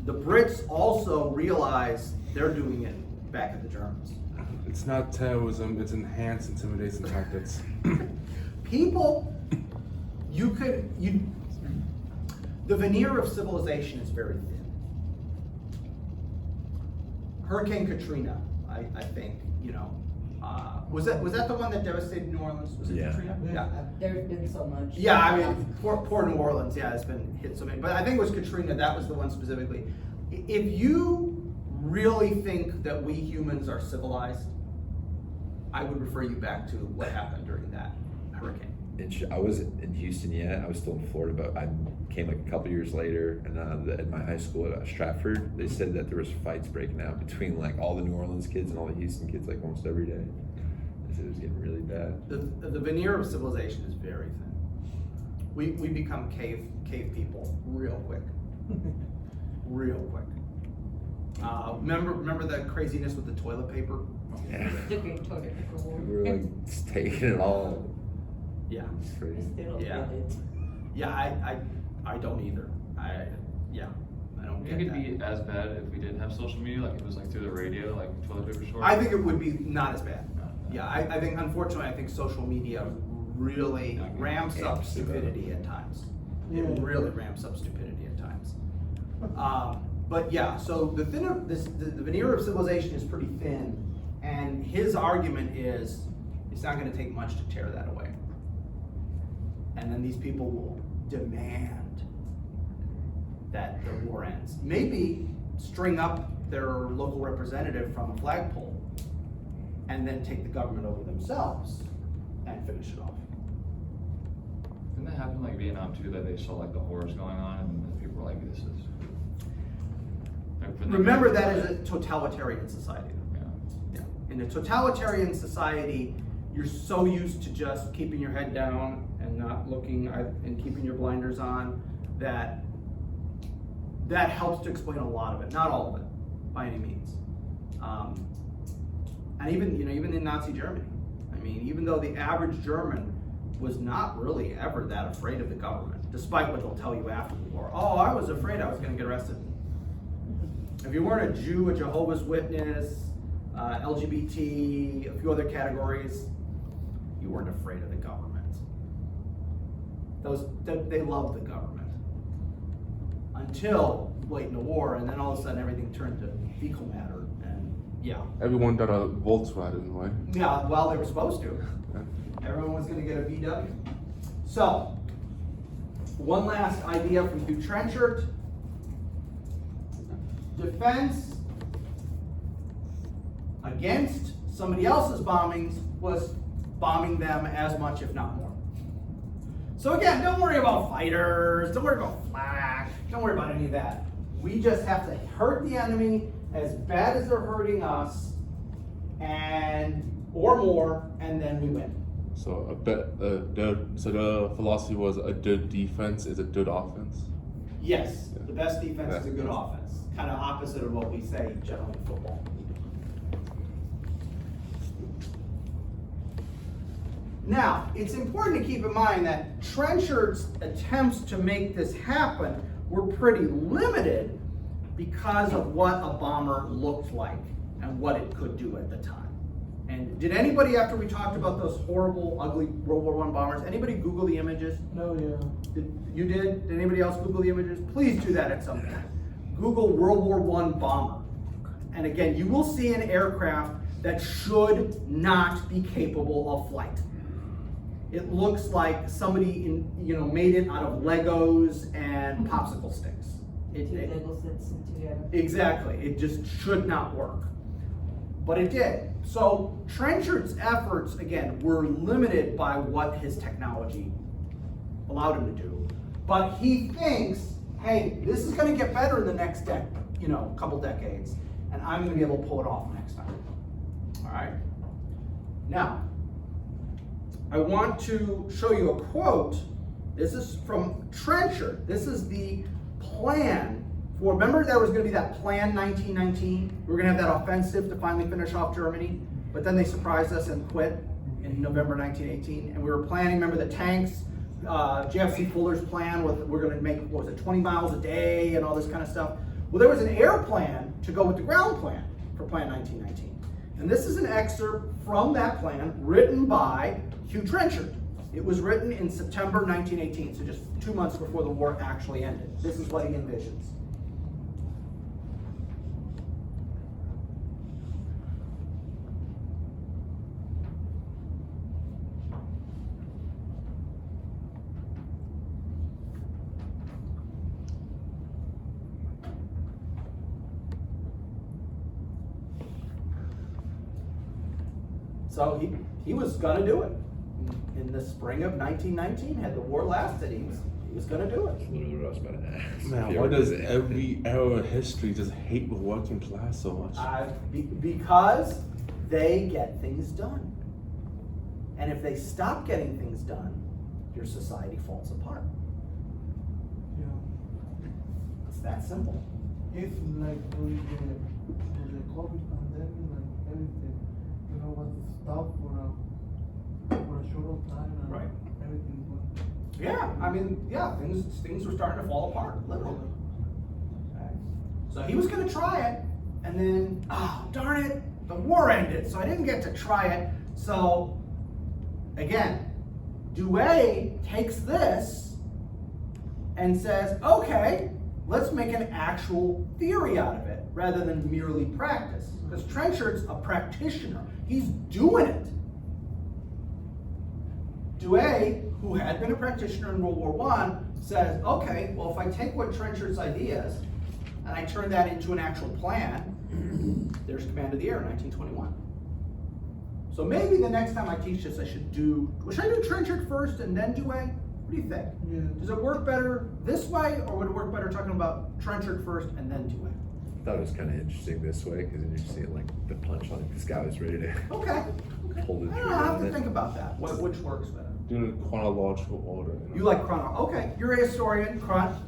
the Brits also realize they're doing it back at the Germans. It's not terrorism, it's enhanced intimidation tactics. People, the veneer of civilization is very thin. Hurricane Katrina, I think, was that the one that devastated New Orleans? Was it Yeah. Katrina? Yeah. There's been so much. Yeah, I mean, poor New Orleans, yeah, it's been hit so many. But I think it was Katrina, that was the one specifically. If you really think that we humans are civilized, I would refer you back to what happened during that hurricane. I wasn't in Houston yet. I was still in Florida, but I came like a couple years later. And at my high school at Stratford, they said that there was fights breaking out between like all the New Orleans kids and all the Houston kids, like almost every day. They said it was getting really bad. The veneer of civilization is very thin. We become cave people real quick, real quick. Remember the craziness with the toilet paper? Yeah. The great toilet paper war. We were like just taking it all. Yeah, It's I crazy. still Yeah. get it. yeah. I don't either. I don't It get could that. be as bad if we didn't have social media, like it was like through the radio, like toilet paper shortage. I think it would be not as bad. Not bad. Yeah, I think unfortunately, I think social media really ramps up Amps it up. stupidity at times. It Yeah. really ramps up stupidity at times. But yeah, so the veneer of civilization is pretty thin, and his argument is it's not going to take much to tear that away. And then these people will demand that the war ends. Maybe string up their local representative from a flagpole and then take the government over themselves and finish it off. Didn't that happen like Vietnam too, that they saw like the horrors going on and then people were like, this is. Remember, that is a totalitarian society. Yeah. In a totalitarian society, you're so used to just keeping your head down and not looking and keeping your blinders on that helps to explain a lot of it, not all of it, by any means. And even in Nazi Germany, I mean, even though the average German was not really ever that afraid of the government, despite what they'll tell you after the war. Oh, I was afraid I was going to get arrested. If you weren't a Jew, a Jehovah's Witness, LGBT, a few other categories, you weren't afraid of the government. They loved the government until late in the war, and then all of a sudden everything turned to fecal matter, and yeah. Everyone got a Volkswagen, right? Yeah, well, they were supposed to. Everyone was going to get a VW. So, one last idea from Hugh Trenchard. Defense against somebody else's bombings was bombing them as much, if not more. So again, don't worry about fighters, don't worry about flak, don't worry about any of that. We just have to hurt the enemy as bad as they're hurting us, or more, and then we win. So the philosophy was a good defense is a good offense. Yes, the best defense is a good offense. Kind of opposite of what we say generally in football. Now, it's important to keep in mind that Trenchard's attempts to make this happen were pretty limited because of what a bomber looked like and what it could do at the time. And did anybody, after we talked about those horrible, ugly World War I bombers, anybody Google the images? No, yeah. You did? Did anybody else Google the images? Please do that at some point. Google World War I bomber. And again, you will see an aircraft that should not be capable of flight. It looks like somebody made it out of Legos and popsicle sticks. Two Lego sets together. Exactly. It just should not work. But it did. So Trenchard's efforts, again, were limited by what his technology allowed him to do. But he thinks, hey, this is going to get better in the next couple decades, and I'm going to be able to pull it off next time. All right. Now, I want to show you a quote. This is from Trenchard. This is the plan for, remember there was going to be that plan 1919? We were going to have that offensive to finally finish off Germany, but then they surprised us and quit in November 1918. And we were planning, remember the tanks, JFC Fuller's plan, we're going to make, 20 miles a day and all this kind of stuff. Well, there was an air plan to go with the ground plan for Plan 1919. And this is an excerpt from that plan written by Hugh Trenchard. It was written in September 1918, so just 2 months before the war actually ended. This is what he envisions. So he was going to do it. In the spring of 1919, had the war lasted, he was going to do it. That's literally what I was about to ask. Man, why does every era of history just hate the working class so much? Because they get things done. And if they stop getting things done, your society falls apart. Yeah. It's that simple. It's like during the COVID pandemic, like everything, was stopped for a short time, and Right. everything went. Yeah, things were starting to fall apart, literally. Okay. So he was going to try it, and then, darn it, the war ended, so I didn't get to try it. So, again, Douay takes this and says, okay, let's make an actual theory out of it, rather than merely practice. Because Trenchard's a practitioner. He's doing it. Douay, who had been a practitioner in World War I, says, okay, well, if I take what Trenchard's ideas and I turn that into an actual plan, there's Command of the Air in 1921. So maybe the next time I teach this, should I do Trenchard first and then Douay? What do you think? Yeah. Does it work better this way, or would it work better talking about Trenchard first and then Douay? I thought it was kind of interesting this way because then you're seeing like the punch line. This guy was ready to Okay. pull the I don't trigger know, I have on to it. think about that, which works better. Do it in chronological order. You like okay, you're a historian,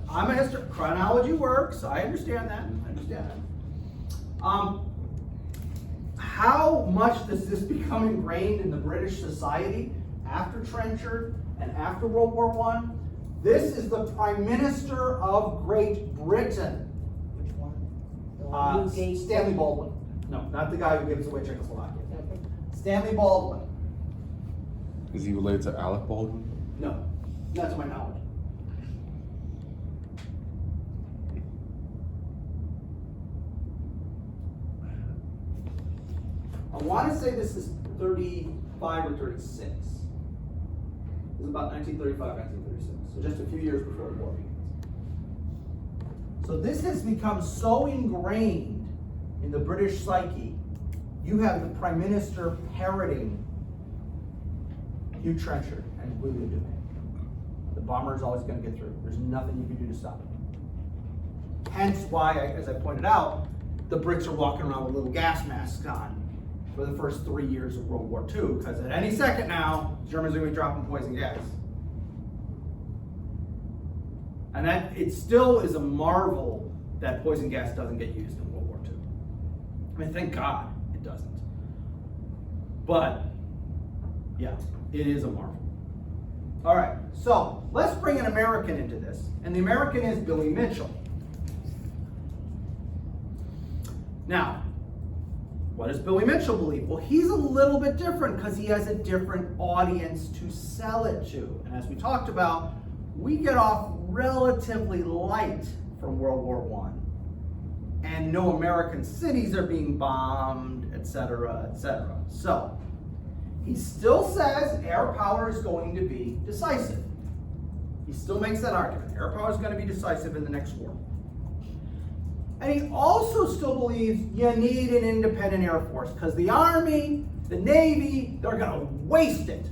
I'm a historian, chronology works, I understand that. How much does this become ingrained in the British society after Trenchard and after World War I? This is the Prime Minister of Great Britain. Which one? The one who gave- Stanley Baldwin. No, not the guy who gives away Czechoslovakia. Stanley Baldwin. Is he related to Alec Baldwin? No, not to my knowledge. I want to say this is 35 or 36. It was about 1935, 1936. So just a few years before the war begins. So this has become so ingrained in the British psyche. You have the Prime Minister parroting Hugh Trenchard and William Douay. The bomber is always going to get through. There's nothing you can do to stop it. Hence why, as I pointed out, the Brits are walking around with little gas masks on for the first 3 years of World War II, because at any second now, Germans are going to be dropping poison gas. And that it still is a marvel that poison gas doesn't get used in World War II. I mean, thank God it doesn't. But yeah, it is a marvel. All right, so let's bring an American into this, and the American is Billy Mitchell. Now, what does Billy Mitchell believe? Well, he's a little bit different because he has a different audience to sell it to. And as we talked about, we get off relatively light from World War I. And no American cities are being bombed, etc., etc. So, he still says air power is going to be decisive. He still makes that argument. Air power is going to be decisive in the next war. And he also still believes you need an independent Air Force because the Army, the Navy, they're going to waste it.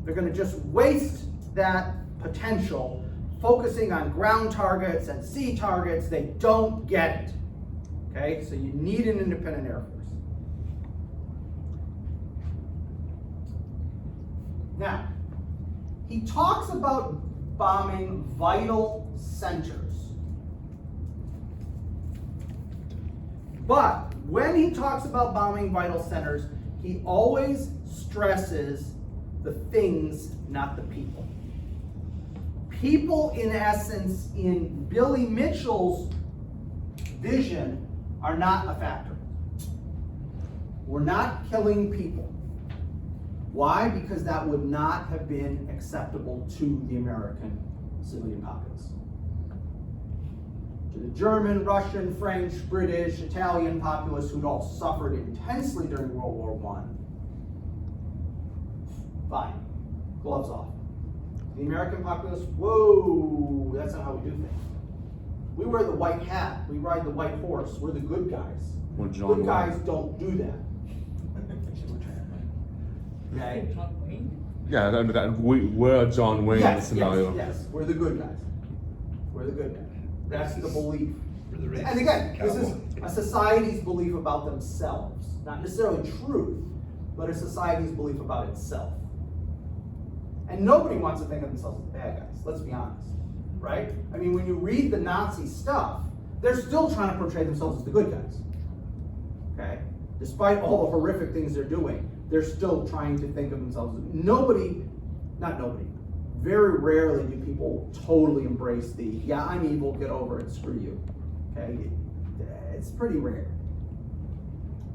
They're going to just waste that potential focusing on ground targets and sea targets. They don't get it. Okay, so you need an independent Air Force. Now, he talks about bombing vital centers. But when he talks about bombing vital centers, he always stresses the things, not the people. People, in essence, in Billy Mitchell's vision, are not a factor. We're not killing people. Why? Because that would not have been acceptable to the American civilian populace. To the German, Russian, French, British, Italian populace who'd all suffered intensely during World War I, fine, gloves off. The American populace, whoa, that's not how we do things. We wear the white hat, we ride the white horse, we're the good guys. Or John Good guys Wayne. don't do that. Okay? Yeah, we're a John Wayne Yes, scenario. yes, we're the good guys. We're the good guys. That's the belief. For the race. And again, this is Cowboy. a society's belief about themselves. Not necessarily truth, but a society's belief about itself. And nobody wants to think of themselves as the bad guys, let's be honest. Right? I mean, when you read the Nazi stuff, they're still trying to portray themselves as the good guys. Okay? Despite all the horrific things they're doing, they're still trying to think of themselves. Very rarely do people totally embrace the, yeah, I'm evil, get over it, screw you. Okay? It's pretty rare.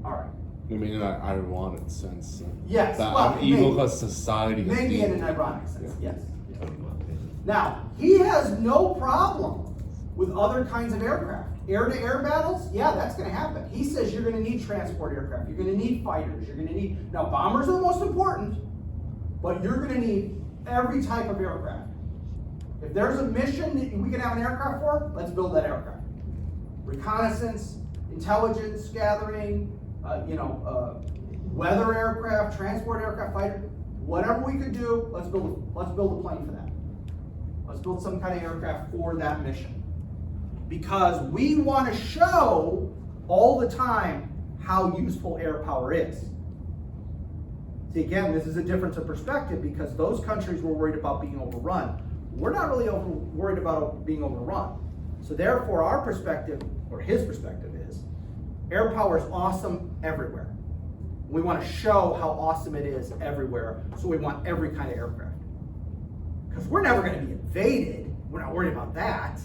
All right. I mean, in an ironic sense. Yes, That well, I'm evil maybe. because society has Maybe in deemed- an ironic sense, yes. Totally my opinion. Now, he has no problem with other kinds of aircraft. Air-to-air battles, yeah, that's going to happen. He says you're going to need transport aircraft. You're going to need fighters. You're going to need, now bombers are the most important, but you're going to need every type of aircraft. If there's a mission that we can have an aircraft for, let's build that aircraft. Reconnaissance, intelligence gathering, weather aircraft, transport aircraft, fighter, whatever we could do, let's build a plane for that. Let's build some kind of aircraft for that mission. Because we want to show all the time how useful air power is. See, again, this is a difference of perspective because those countries were worried about being overrun. We're not really worried about being overrun. So therefore, our perspective, or his perspective is, air power is awesome everywhere. We want to show how awesome it is everywhere, so we want every kind of aircraft. Because we're never going to be invaded. We're not worried about that.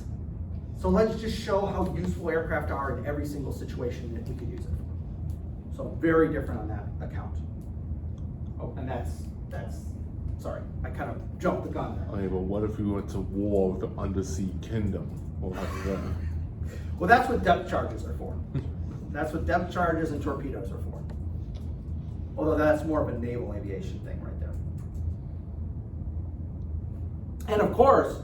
So let's just show how useful aircraft are in every single situation that we could use it for. So very different on that account. Oh, and that's sorry, I kind of jumped the gun there. Okay, but what if we went to war with the undersea kingdom? What happens then? Well, that's what depth charges are for. That's what depth charges and torpedoes are for. Although that's more of a naval aviation thing right there. And of course,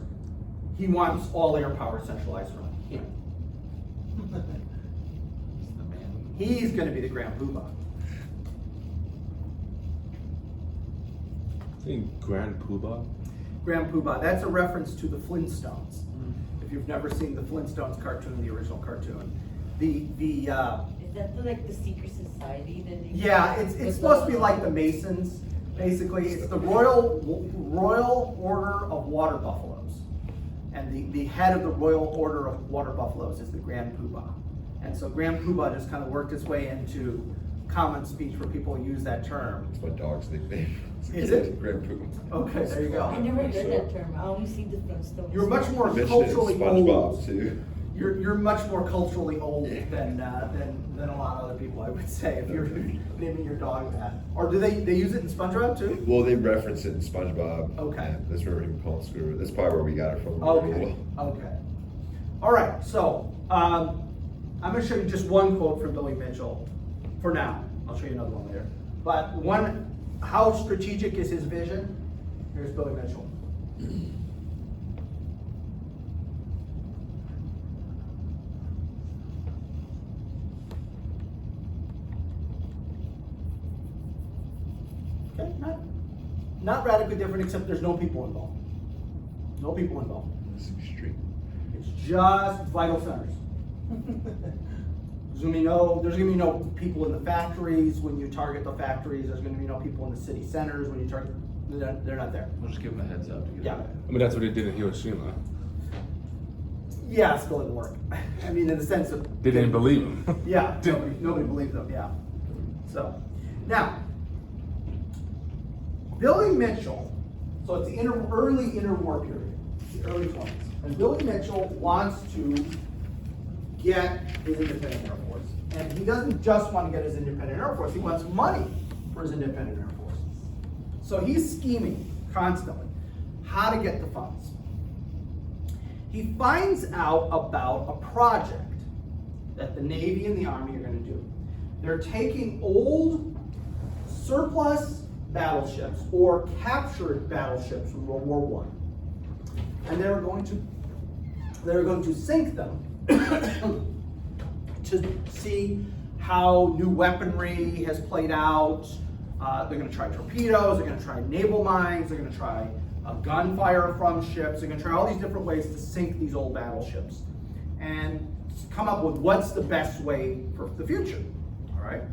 he wants all air power centralized around him. He's going to be the Grand Poobah. Grand Poobah? Grand Poobah, that's a reference to the Flintstones. If you've never seen the Flintstones cartoon, the original cartoon. Is that like the secret society that they? Yeah, it's supposed to be like the Masons, basically. It's the Royal Order of Water Buffaloes. And the head of the Royal Order of Water Buffaloes is the Grand Poobah. And so Grand Poobah just kind of worked its way into common speech where people use that term. It's my dog's nickname. Is it? Grand Poobah. Okay, there you go. I never heard that term. I only see the Flintstones. You're much more Mentioned it in culturally SpongeBob old. too. You're much more culturally old than a lot of other people, I would say, if you're naming your dog that. Or do they use it in SpongeBob too? Well, they reference it in SpongeBob. Okay. And that's where we call it Scooter. That's probably where we got it from. Okay. All right. So I'm going to show you just one quote from Billy Mitchell for now. I'll show you another one later. But how strategic is his vision? Here's Billy Mitchell. Okay, not radically different, except there's no people involved. No people involved. It's extreme. It's just vital centers. There's gonna be no people in the factories when you target the factories. There's gonna be no people in the city centers when you target. They're not there. We'll just give them a heads up. To get Yeah. it. I mean, that's what they did in Hiroshima. Yeah, it still didn't work. I mean, in the sense of They didn't believe him. Yeah, nobody believed them. Yeah. So now, Billy Mitchell. So it's the early interwar period, the early 20s, and Billy Mitchell wants to get his independent Air Force, and he doesn't just want to get his independent Air Force. He wants money for his independent Air Force. So he's scheming constantly how to get the funds. He finds out about a project that the Navy and the Army are going to do. They're taking old surplus battleships or captured battleships from World War I, and they're going to sink them to see how new weaponry has played out. They're going to try torpedoes, they're going to try naval mines, they're going to try gunfire from ships, they're going to try all these different ways to sink these old battleships and come up with what's the best way for the future, all right?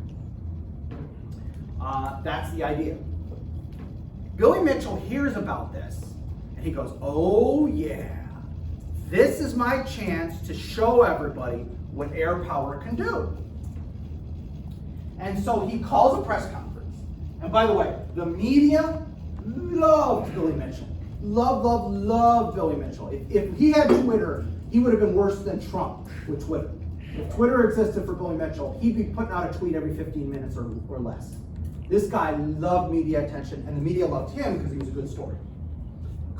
That's the idea. Billy Mitchell hears about this and he goes, oh yeah, this is my chance to show everybody what air power can do. And so he calls a press conference. And by the way, the media loved Billy Mitchell. Loved Billy Mitchell. If he had Twitter, he would have been worse than Trump with Twitter. If Twitter existed for Billy Mitchell, he'd be putting out a tweet every 15 minutes or less. This guy loved media attention, and the media loved him because he was a good story.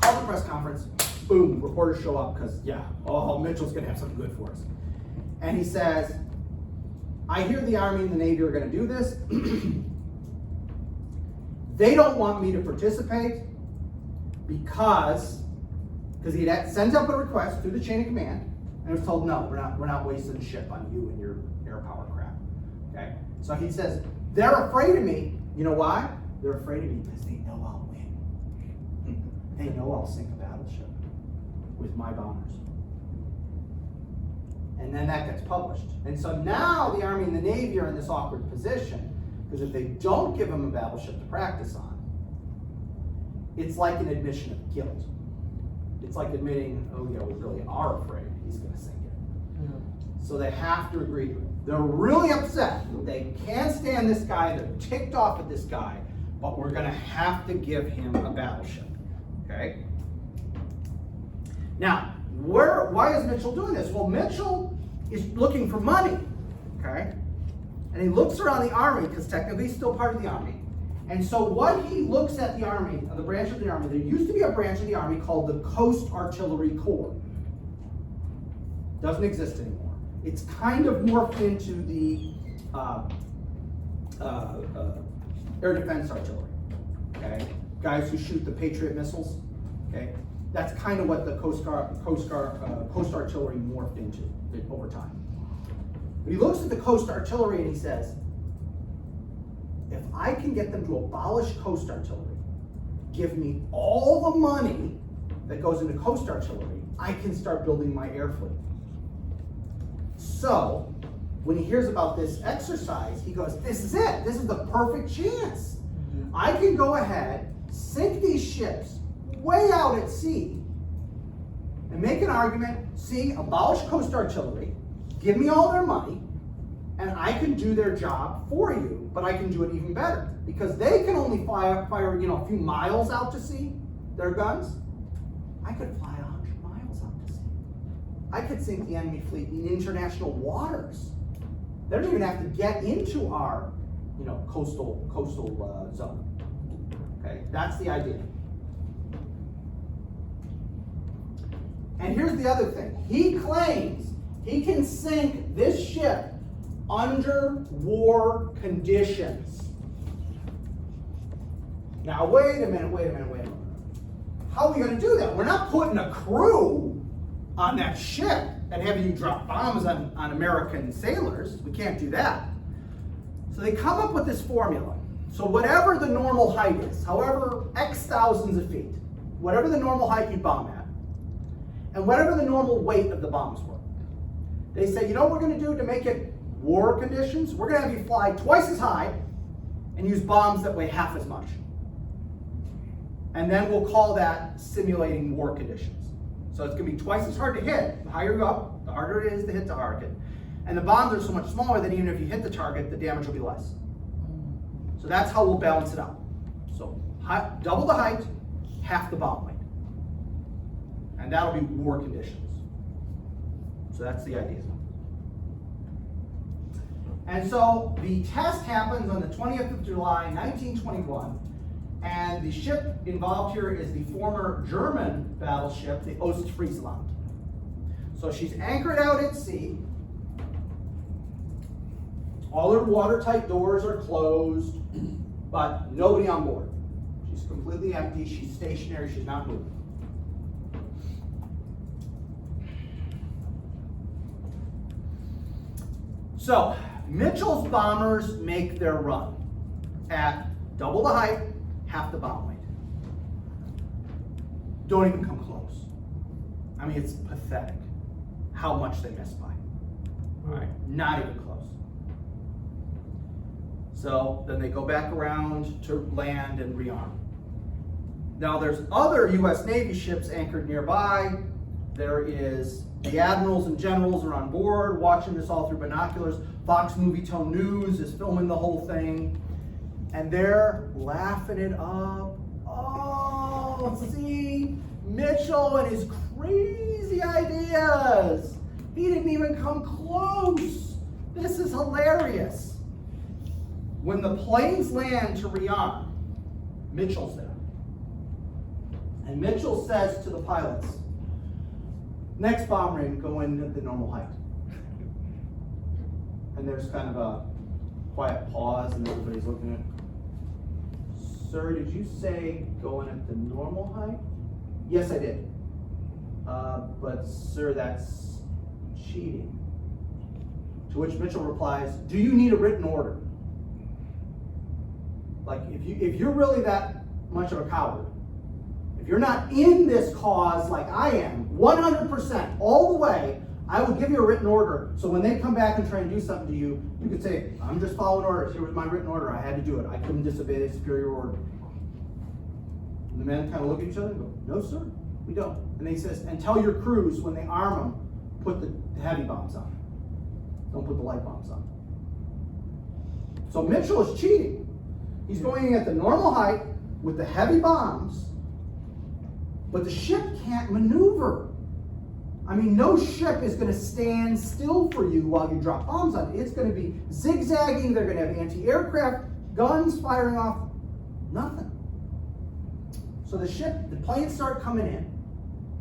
Called the press conference, boom, reporters show up because, Mitchell's going to have something good for us. And he says, I hear the Army and the Navy are going to do this. They don't want me to participate, because he sent up a request through the chain of command and was told, no, we're not wasting the ship on you and your air power crap. Okay? So he says, they're afraid of me. You know why? They're afraid of me because they know I'll win. They know I'll sink a battleship with my bombers. And then that gets published. And so now the Army and the Navy are in this awkward position, because if they don't give them a battleship to practice on, it's like an admission of guilt. It's like admitting, oh yeah, we really are afraid he's going to sink it. Yeah. So they have to agree to it. They're really upset. They can't stand this guy. They're ticked off at this guy, but we're going to have to give him a battleship. Okay? Now, why is Mitchell doing this? Well, Mitchell is looking for money. Okay? And he looks around the Army, because technically he's still part of the Army. And so what he looks at the Army, the branch of the Army, there used to be a branch of the Army called the Coast Artillery Corps. Doesn't exist anymore. It's kind of morphed into the air defense artillery. Okay, guys who shoot the Patriot missiles. Okay, that's kind of what the Coast Artillery morphed into over time. But he looks at the Coast Artillery and he says, if I can get them to abolish Coast Artillery, give me all the money that goes into Coast Artillery, I can start building my air fleet. So, when he hears about this exercise, he goes, this is it. This is the perfect chance. I can go ahead, sink these ships way out at sea, and make an argument, see, abolish Coast Artillery, give me all their money, and I can do their job for you, but I can do it even better. Because they can only fire a few miles out to sea, their guns. I could fly 100 miles out to sea. I could sink the enemy fleet in international waters. They don't even have to get into our, coastal zone. Okay, that's the idea. And here's the other thing. He claims he can sink this ship under war conditions. Now, wait a minute. How are we going to do that? We're not putting a crew on that ship and having you drop bombs on American sailors. We can't do that. So they come up with this formula. So whatever the normal height is, however X thousands of feet, whatever the normal height you bomb at, and whatever the normal weight of the bombs were, they say, you know what we're going to do to make it war conditions? We're going to have you fly twice as high and use bombs that weigh half as much. And then we'll call that simulating war conditions. So it's going to be twice as hard to hit. The higher you go, the harder it is to hit the target. And the bombs are so much smaller that even if you hit the target, the damage will be less. So that's how we'll balance it out. So double the height, half the bomb weight. And that'll be war conditions. So that's the idea. And so the test happens on the 20th of July, 1921. And the ship involved here is the former German battleship, the Ostfriesland. So she's anchored out at sea. All her watertight doors are closed, but nobody on board. She's completely empty. She's stationary. She's not moving. So Mitchell's bombers make their run at double the height, half the bomb weight. Don't even come close. I mean, it's pathetic how much they miss by. All right, not even close. So then they go back around to land and rearm. Now there's other U.S. Navy ships anchored nearby. There is the admirals and generals are on board watching this all through binoculars. Fox Movietone News is filming the whole thing. And they're laughing it up. Oh, see, Mitchell and his crazy ideas. He didn't even come close. This is hilarious. When the planes land to rearm, Mitchell's there. And Mitchell says to the pilots, next bomb ring, go in at the normal height. And there's kind of a quiet pause and everybody's looking at, sir, did you say go in at the normal height Yes, I did. But sir, that's cheating. To which Mitchell replies, do you need a written order? Like, if you're really that much of a coward, if you're not in this cause like I am, 100%, all the way, I will give you a written order. So when they come back and try and do something to you, you can say, I'm just following orders. Here was my written order. I had to do it. I couldn't disobey the superior order. And the men kind of look at each other and go, no, sir, we don't. And he says, and tell your crews when they arm them, put the heavy bombs on. Don't put the light bombs on. So Mitchell is cheating. He's going in at the normal height with the heavy bombs, but the ship can't maneuver. I mean, no ship is going to stand still for you while you drop bombs on it. It's going to be zigzagging. They're going to have anti-aircraft guns firing off. Nothing. So the planes start coming in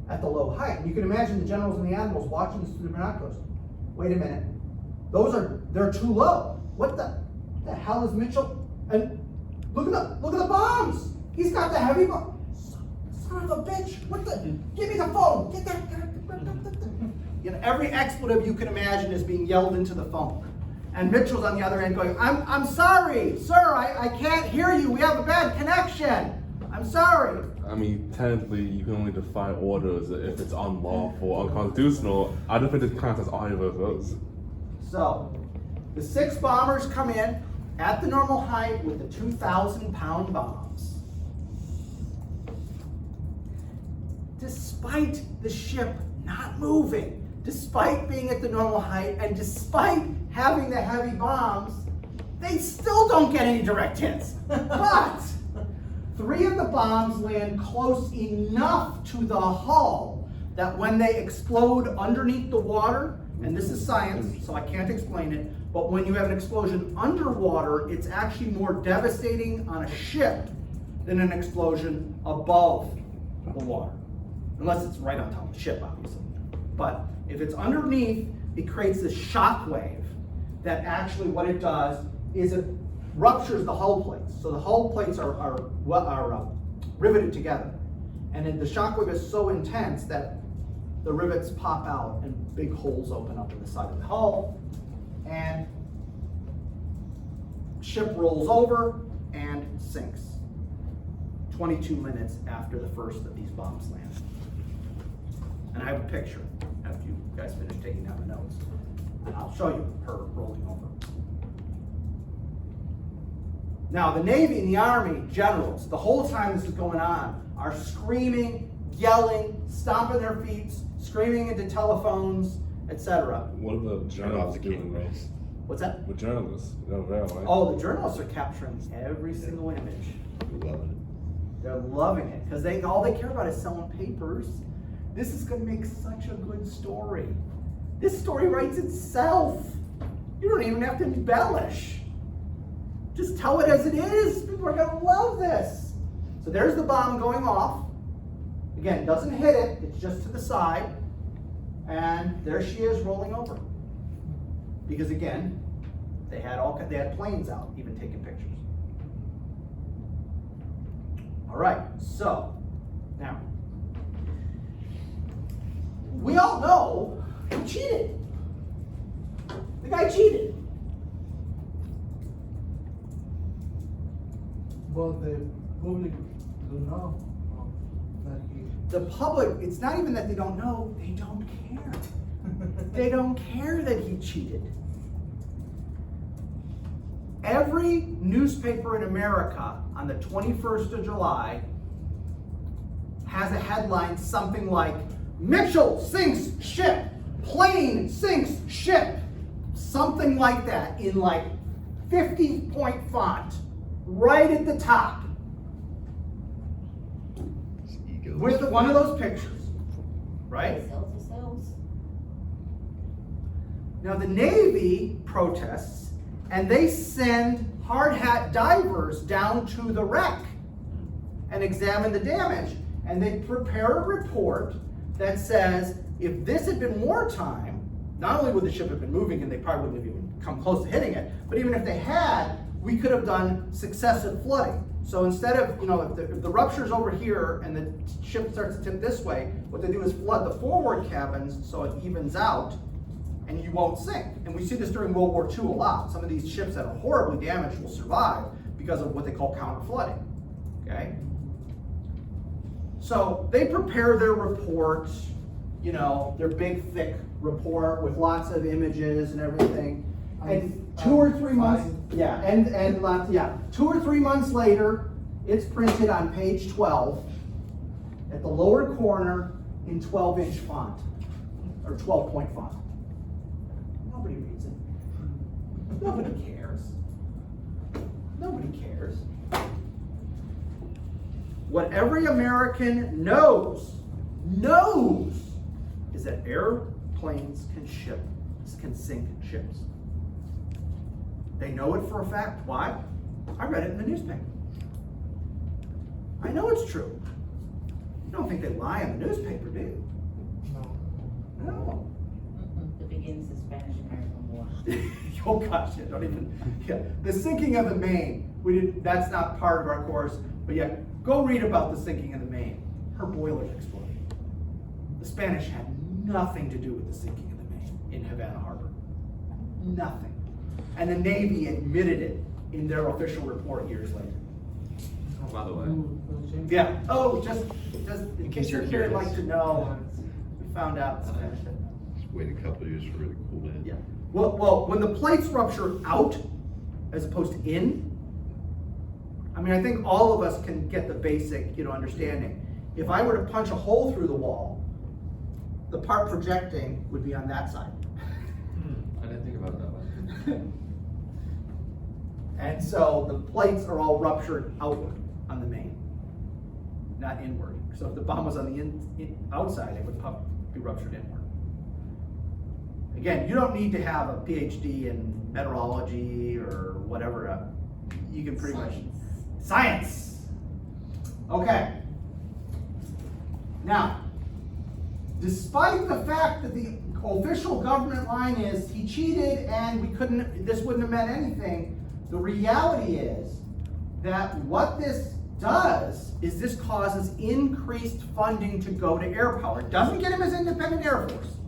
at the low height. And you can imagine the generals and the admirals watching this through the binoculars. Wait a minute. They're too low. What the hell is Mitchell? And look at the bombs. He's got the heavy bomb. Son of a bitch. Give me the phone. Get that. You know, every expletive you can imagine is being yelled into the phone. And Mitchell's on the other end going, I'm sorry, sir, I can't hear you. We have a bad connection. I'm sorry. I mean, technically, you can only defy orders if it's unlawful or unconstitutional. I don't think it counts as either of those. So, the 6 bombers come in at the normal height with the 2,000-pound bombs. Despite the ship not moving, despite being at the normal height, and despite having the heavy bombs, they still don't get any direct hits. But 3 of the bombs land close enough to the hull that when they explode underneath the water, and this is science, so I can't explain it, but when you have an explosion underwater, it's actually more devastating on a ship than an explosion above the water. Unless it's right on top of the ship, obviously. But if it's underneath, it creates this shock wave that actually what it does is it ruptures the hull plates. So the hull plates are riveted together. And then the shock wave is so intense that the rivets pop out and big holes open up in the side of the hull. And ship rolls over and sinks 22 minutes after the first of these bombs land. And I have a picture after you guys finish taking down the notes. And I'll show you her rolling over. Now, the Navy and the Army generals, the whole time this is going on, are screaming, yelling, stomping their feet, screaming into telephones, etc. What about journalists doing this? What's that? With journalists, they're very like. Oh, the journalists are capturing every single image. Loving it. They're loving it because all they care about is selling papers. This is going to make such a good story. This story writes itself. You don't even have to embellish. Just tell it as it is. People are going to love this. So there's the bomb going off. Again, it doesn't hit it. It's just to the side. And there she is rolling over. Because again, they had planes out, even taking pictures. All right, so now we all know he cheated. The guy cheated. But the public do know that he. The public, it's not even that they don't know, they don't care. They don't care that he cheated. Every newspaper in America on the 21st of July has a headline something like, Mitchell sinks ship, plane sinks ship. Something like that in like 50-point font, right at the top. With one of those pictures, right? Sells. Now the Navy protests and they send hard hat divers down to the wreck and examine the damage. And they prepare a report that says if this had been wartime, not only would the ship have been moving and they probably wouldn't have even come close to hitting it, but even if they had, we could have done successive flooding. So instead of, if the rupture's over here and the ship starts to tip this way, what they do is flood the forward cabins so it evens out and you won't sink. And we see this during World War II a lot. Some of these ships that are horribly damaged will survive because of what they call counter flooding, okay? So they prepare their report, their big thick report with lots of images and everything. And 2 or 3 months, and lots, 2 or 3 months later, it's printed on page 12 at the lower corner in 12-inch font, or 12-point font. Nobody reads it. Nobody cares. Nobody cares. What every American knows is that airplanes can sink ships. They know it for a fact. Why? I read it in the newspaper. I know it's true. You don't think they lie in the newspaper, do you? No. The beginnings of Spanish-American War. Oh gosh, don't even, The sinking of the Maine. That's not part of our course, but go read about the sinking of the Maine. Her boilers exploded. The Spanish had nothing to do with the sinking of the Maine in Havana Harbor. Nothing. And the Navy admitted it in their official report years later. Oh, by the way. Yeah. Oh, just in case you're you'd like curious. to know, we found out the Spanish did. Just wait a couple of years for it to cool down. Yeah. Well, when the plates rupture out as opposed to in, I think all of us can get the basic, understanding. If I were to punch a hole through the wall, the part projecting would be on that side. I didn't think about it that way. And so the plates are all ruptured outward on the main, not inward. So if the bomb was on the outside, it would be ruptured inward. Again, you don't need to have a PhD in meteorology or whatever. You can pretty much science. Okay. Now, despite the fact that the official government line is he cheated and this wouldn't have meant anything, the reality is that what this does is this causes increased funding to go to air power. It doesn't get him as independent Air Force.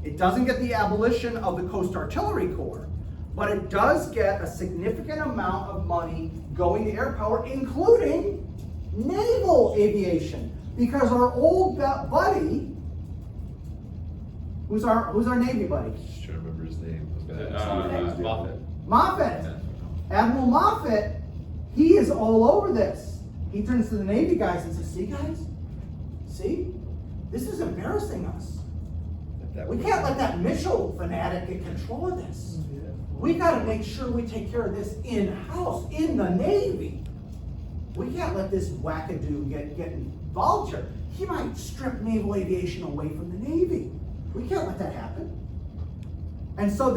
It doesn't get the abolition of the Coast Artillery Corps, but it does get a significant amount of money going to air power, including naval aviation. Because our old buddy, who's our Navy buddy? Just trying to remember his name. I was gonna ask you. Moffat. Moffett. Admiral Moffett, he is all over this. He turns to the Navy guys and says, see guys, this is embarrassing us. We can't let that Mitchell fanatic get control of this. We gotta make sure we take care of this in-house, in the Navy. We can't let this wackadoo get involved here. He might strip naval aviation away from the Navy. We can't let that happen. And so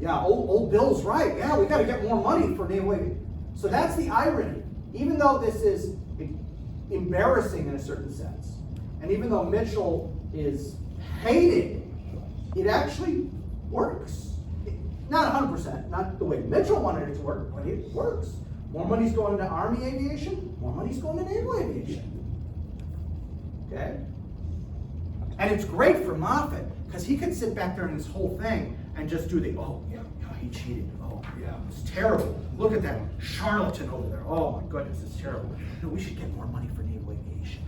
old Bill's right. Yeah, we gotta get more money for naval aviation. So that's the irony. Even though this is embarrassing in a certain sense, and even though Mitchell is hated, it actually works. Not 100%, not the way Mitchell wanted it to work, but it works. More money's going into Army aviation, more money's going to naval aviation. Okay? And it's great for Moffett, because he could sit back there in this whole thing and just do he cheated. Oh, yeah, it's terrible. Look at that charlatan over there. Oh my goodness, it's terrible. No, we should get more money for naval aviation.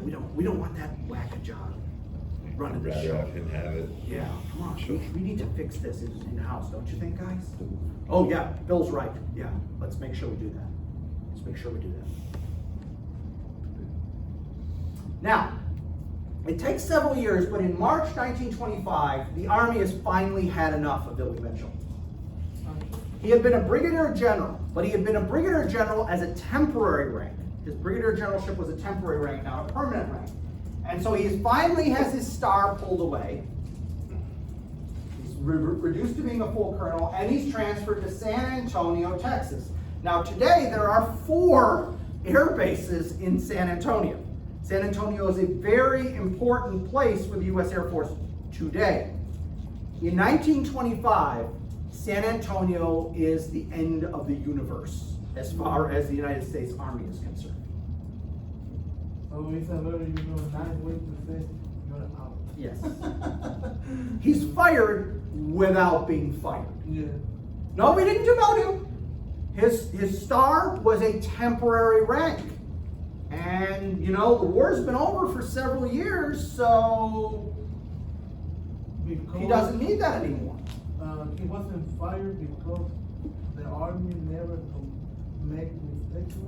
we don't want that whack-a-job running the Rather show. have him have it. Yeah, come on. We need to fix this in-house, don't you think, guys? Oh yeah, Bill's right. Yeah, let's make sure we do that. Let's make sure we do that. Now, it takes several years, but in March 1925, the Army has finally had enough of Billy Mitchell. He had been a brigadier general, but he had been a brigadier general as a temporary rank. His brigadier generalship was a temporary rank, now a permanent rank. And so he finally has his star pulled away. He's reduced to being a full colonel, and he's transferred to San Antonio, Texas. Now today, there are 4 air bases in San Antonio. San Antonio is a very important place for the U.S. Air Force today. In 1925, San Antonio is the end of the universe as far as the United States Army is concerned. So it's a very, nice way to say you're out. Yes. He's fired without being fired. Yeah. No, we didn't demote him. His star was a temporary rank. And, the war's been over for several years, so Because he doesn't need that anymore. He wasn't fired because the army never could make mistakes.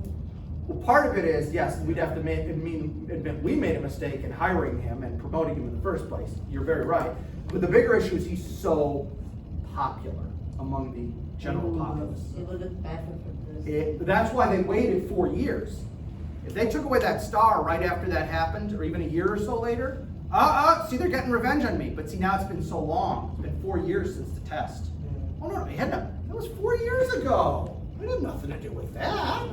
Well, part of it is, yes, we'd have to admit we made a mistake in hiring him and promoting him in the first place. You're very right. But the bigger issue is he's so popular among the general populace. It was a bathroom for this. That's why they waited 4 years. If they took away that star right after that happened, or even a year or so later, see, they're getting revenge on me. But see, now it's been so long. It's been 4 years since the test. Oh no, that was 4 years ago. It had nothing to do with that.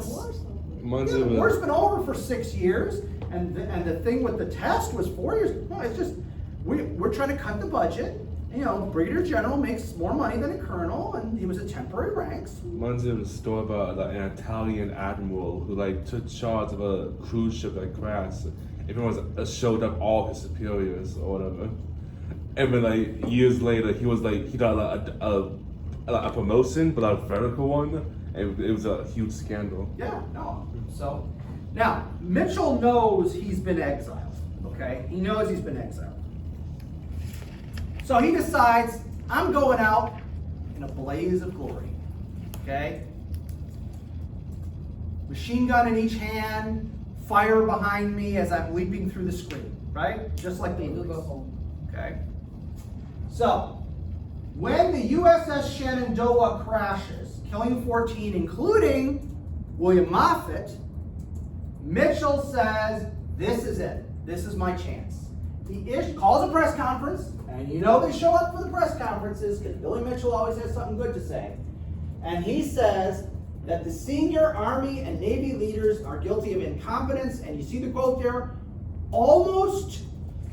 Mine's Yeah, the even- war's been over for 6 years, and the thing with the test was 4 years. No, it's just we're trying to cut the budget. Brigadier General makes more money than a colonel, and he was a temporary rank. Mine's even a story about an Italian admiral who took charge of a cruise ship that crashed. Everyone showed up all his superiors or whatever, and then years later he got a promotion, but a vertical one, and it was a huge scandal. Yeah, no. So now Mitchell knows he's been exiled. Okay, he knows he's been exiled. So he decides, I'm going out in a blaze of glory. Okay? Machine gun in each hand, fire behind me as I'm leaping through the screen. Right? Just like the We'll movies. go home. Okay? So, when the USS Shenandoah crashes, killing 14, including William Moffett, Mitchell says, this is it. This is my chance. He calls a press conference, and they show up for the press conferences because Billy Mitchell always has something good to say. And he says that the senior Army and Navy leaders are guilty of incompetence, and you see the quote there, almost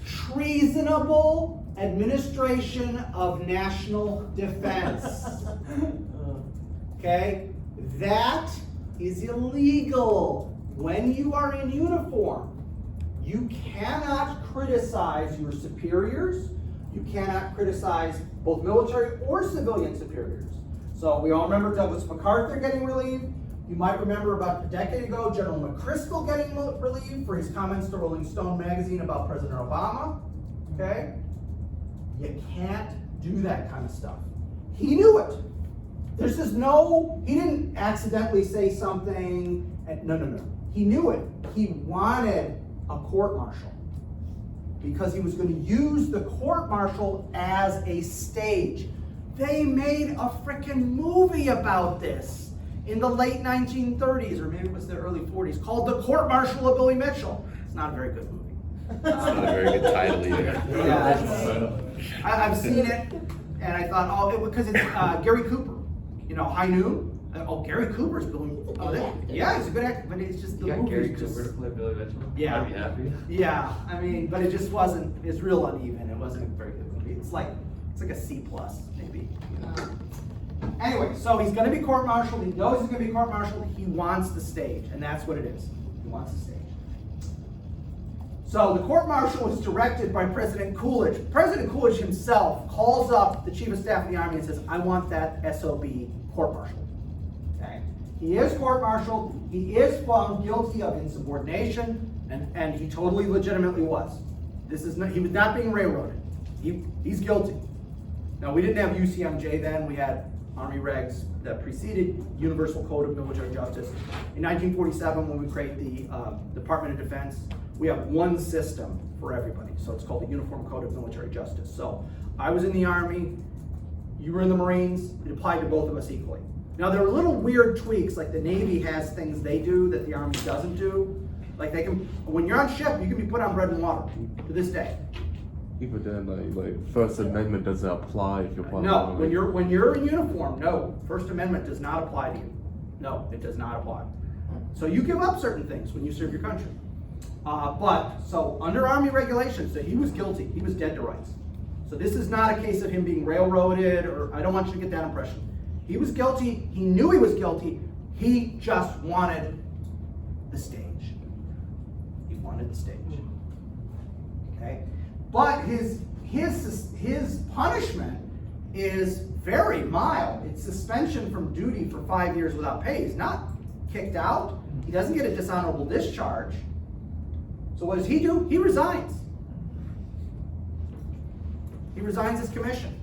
treasonable administration of national defense. Okay? That is illegal. When you are in uniform, you cannot criticize your superiors. You cannot criticize both military or civilian superiors. So we all remember Douglas MacArthur getting relieved. You might remember about a decade ago, General McChrystal getting relieved for his comments to Rolling Stone magazine about President Obama. Okay? You can't do that kind of stuff. He knew it. He didn't accidentally say something. No. He knew it. He wanted a court-martial because he was going to use the court-martial as a stage. They made a freaking movie about this in the late 1930s, or maybe it was the early 40s, called The Court-Martial of Billy Mitchell. It's not a very good movie. It's not a very good title either. Yeah, I've seen it, and I thought, because it's Gary Cooper, High Noon. Gary Cooper's Billy. Yeah, he's a good actor, but it's just the You got movie. Gary Cooper to play Billy Mitchell? Yeah. I'd be happy. Yeah, but it just wasn't. It's real uneven. It wasn't a very good movie. It's like a C+ maybe. Anyway, so he's going to be court-martialed. He knows he's going to be court-martialed. He wants the stage, and that's what it is. He wants the stage. So the court-martial was directed by President Coolidge. President Coolidge himself calls up the Chief of Staff of the Army and says, I want that SOB court-martialed. Okay? He is court-martialed. He is found guilty of insubordination, and he totally legitimately was. He was not being railroaded. He's guilty. Now, we didn't have UCMJ then. We had Army regs that preceded Universal Code of Military Justice. In 1947, when we create the Department of Defense, we have one system for everybody. So it's called the Uniform Code of Military Justice. So I was in the Army, you were in the Marines, it applied to both of us equally. Now there are little weird tweaks, like the Navy has things they do that the Army doesn't do. Like when you're on ship, you can be put on bread and water to this day. Even then, First Amendment doesn't apply if you're part No, of the Army. when you're in uniform, no. First Amendment does not apply to you. No, it does not apply. So you give up certain things when you serve your country. So under Army regulations, so he was guilty. He was dead to rights. So this is not a case of him being railroaded, or I don't want you to get that impression. He was guilty, he knew he was guilty, he just wanted the stage. He wanted the stage. Okay? But his punishment is very mild. It's suspension from duty for 5 years without pay. He's not kicked out. He doesn't get a dishonorable discharge. So what does he do? He resigns. He resigns his commission.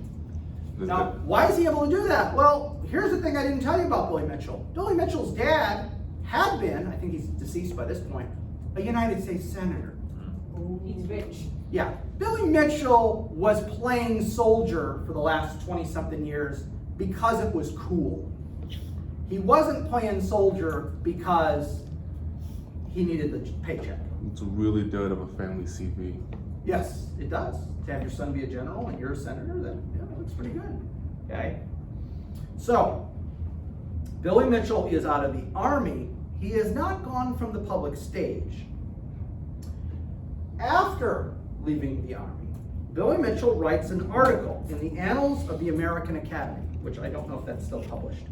Now, why is he able to do that? Well, here's the thing I didn't tell you about Billy Mitchell. Billy Mitchell's dad had been, I think he's deceased by this point, a United States Senator. He's rich. Yeah, Billy Mitchell was playing soldier for the last 20-something years because it was cool. He wasn't playing soldier because he needed the paycheck. It's really good of a family CV. Yes, it does. To have your son be a general and you're a senator, that looks pretty good. Okay? So, Billy Mitchell is out of the Army. He has not gone from the public stage. After leaving the Army, Billy Mitchell writes an article in the Annals of the American Academy, which I don't know if that's still published.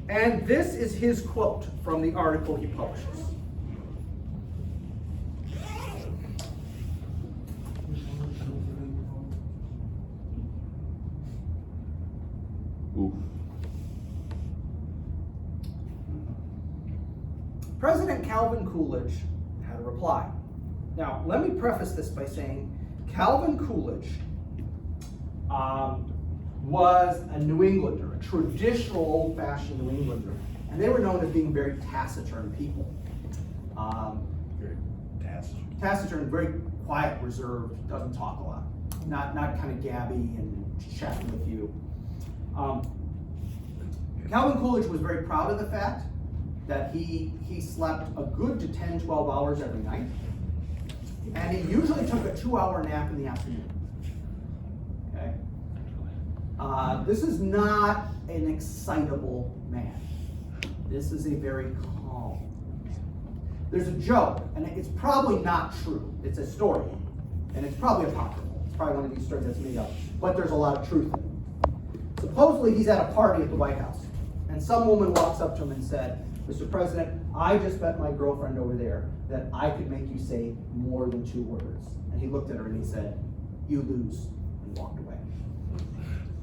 And this is his quote from the article he publishes. Oof. President Calvin Coolidge had a reply. Now, let me preface this by saying Calvin Coolidge was a New Englander, a traditional old-fashioned New Englander, and they were known as being very taciturn people. Very taciturn. Taciturn, very quiet, reserved, doesn't talk a lot, not kind of gabby and chatting with you. Calvin Coolidge was very proud of the fact that he slept a good to 10, 12 hours every night. And he usually took a 2-hour nap in the afternoon. Okay? This is not an excitable man. This is a very calm man. There's a joke, and it's probably not true. It's a story, and it's probably apocryphal. It's probably one of these stories that's made up, but there's a lot of truth in it. Supposedly, he's at a party at the White House, and some woman walks up to him and said, "Mr. President, I just bet my girlfriend over there that I could make you say more than 2 words." And he looked at her and he said, "You lose," and walked away.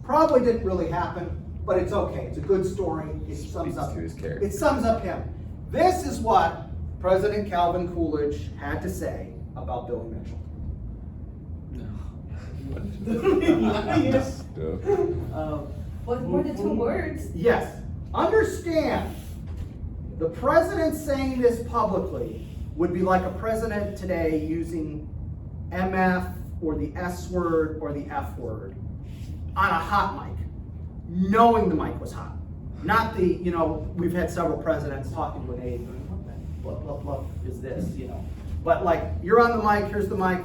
Probably didn't really happen, but it's okay. It's a good story. It sums up to his character. It sums up him. This is what President Calvin Coolidge had to say about Billy Mitchell. Yes. Was more than 2 words. Yes. Understand, the president saying this publicly would be like a president today using MF or the S word or the F word on a hot mic, knowing the mic was hot. Not the, we've had several presidents talking to an aide, going, what the blah, blah, blah is this, But like, you're on the mic, here's the mic.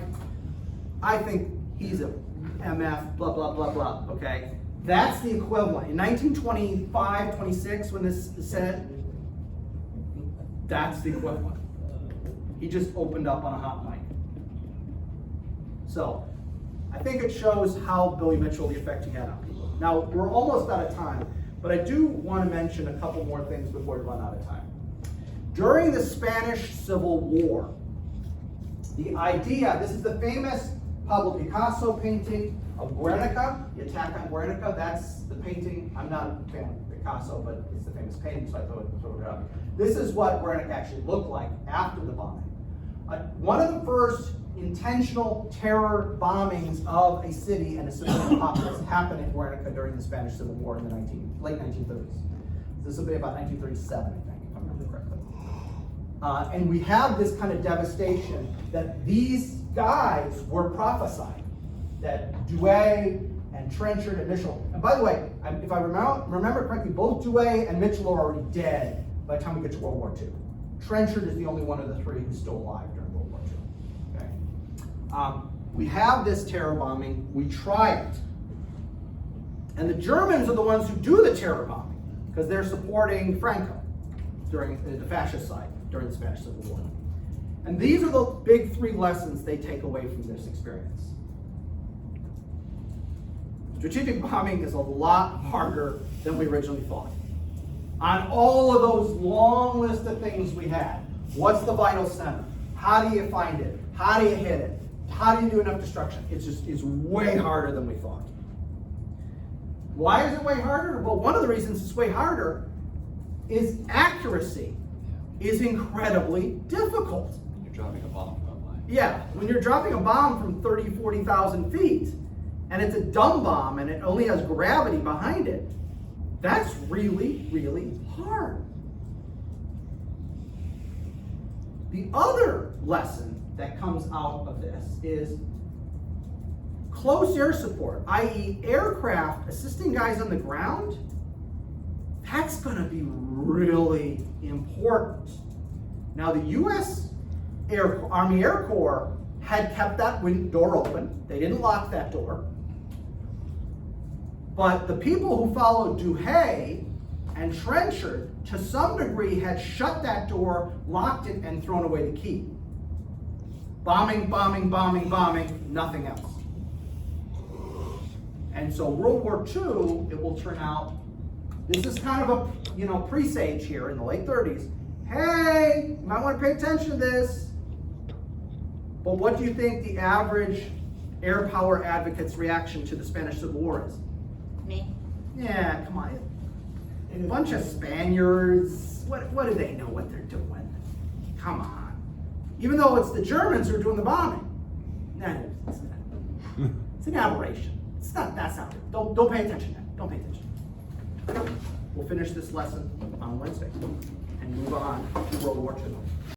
I think he's a MF, blah, blah, blah, blah, okay? That's the equivalent. In 1925, 26, when this is said, that's the equivalent. He just opened up on a hot mic. So, I think it shows how Billy Mitchell, the effect he had on people. Now, we're almost out of time, but I do want to mention a couple more things before we run out of time. During the Spanish Civil War, the idea, this is the famous Pablo Picasso painting of Guernica, the attack on Guernica. That's the painting. I'm not a fan of Picasso, but it's the famous painting, so I thought I'd throw it up. This is what Guernica actually looked like after the bombing. One of the first intentional terror bombings of a city and a civilian populace happened in Guernica during the Spanish Civil War in the late 1930s. This will be about 1937, I think, if I remember correctly. And we have this kind of devastation that these guys were prophesying, that Douay and Trenchard and Mitchell, and by the way, if I remember correctly, both Douay and Mitchell are already dead by the time we get to World War II. Trenchard is the only one of the 3 who's still alive during World War II. Okay? We have this terror bombing, we try it. And the Germans are the ones who do the terror bombing, because they're supporting Franco during the fascist side during the Spanish Civil War. And these are the big 3 lessons they take away from this experience. Strategic bombing is a lot harder than we originally thought. On all of those long list of things we had, what's the vital center? How do you find it? How do you hit it? How do you do enough destruction? It's way harder than we thought. Why is it way harder? Well, one of the reasons it's way harder is accuracy is incredibly difficult. You're dropping a bomb from line. Yeah, when you're dropping a bomb from 30, 40,000 feet, and it's a dumb bomb and it only has gravity behind it, that's really, really hard. The other lesson that comes out of this is close air support, i.e. aircraft assisting guys on the ground. That's gonna be really important. Now the US Army Air Corps had kept that door open. They didn't lock that door. But the people who followed Duhay and Trenchard, to some degree, had shut that door, locked it, and thrown away the key. Bombing, bombing, bombing, bombing, nothing else. And so World War II, it will turn out, this is kind of a presage here in the late 30s. Hey, you might want to pay attention to this. But what do you think the average air power advocate's reaction to the Spanish Civil War is? Me? Yeah, come on. A bunch of Spaniards. What do they know what they're doing? Come on. Even though it's the Germans who are doing the bombing. No, it's not. It's an aberration. It's not. That's not it. Don't pay attention to that. Don't pay attention. We'll finish this lesson on Wednesday and move on to World War II.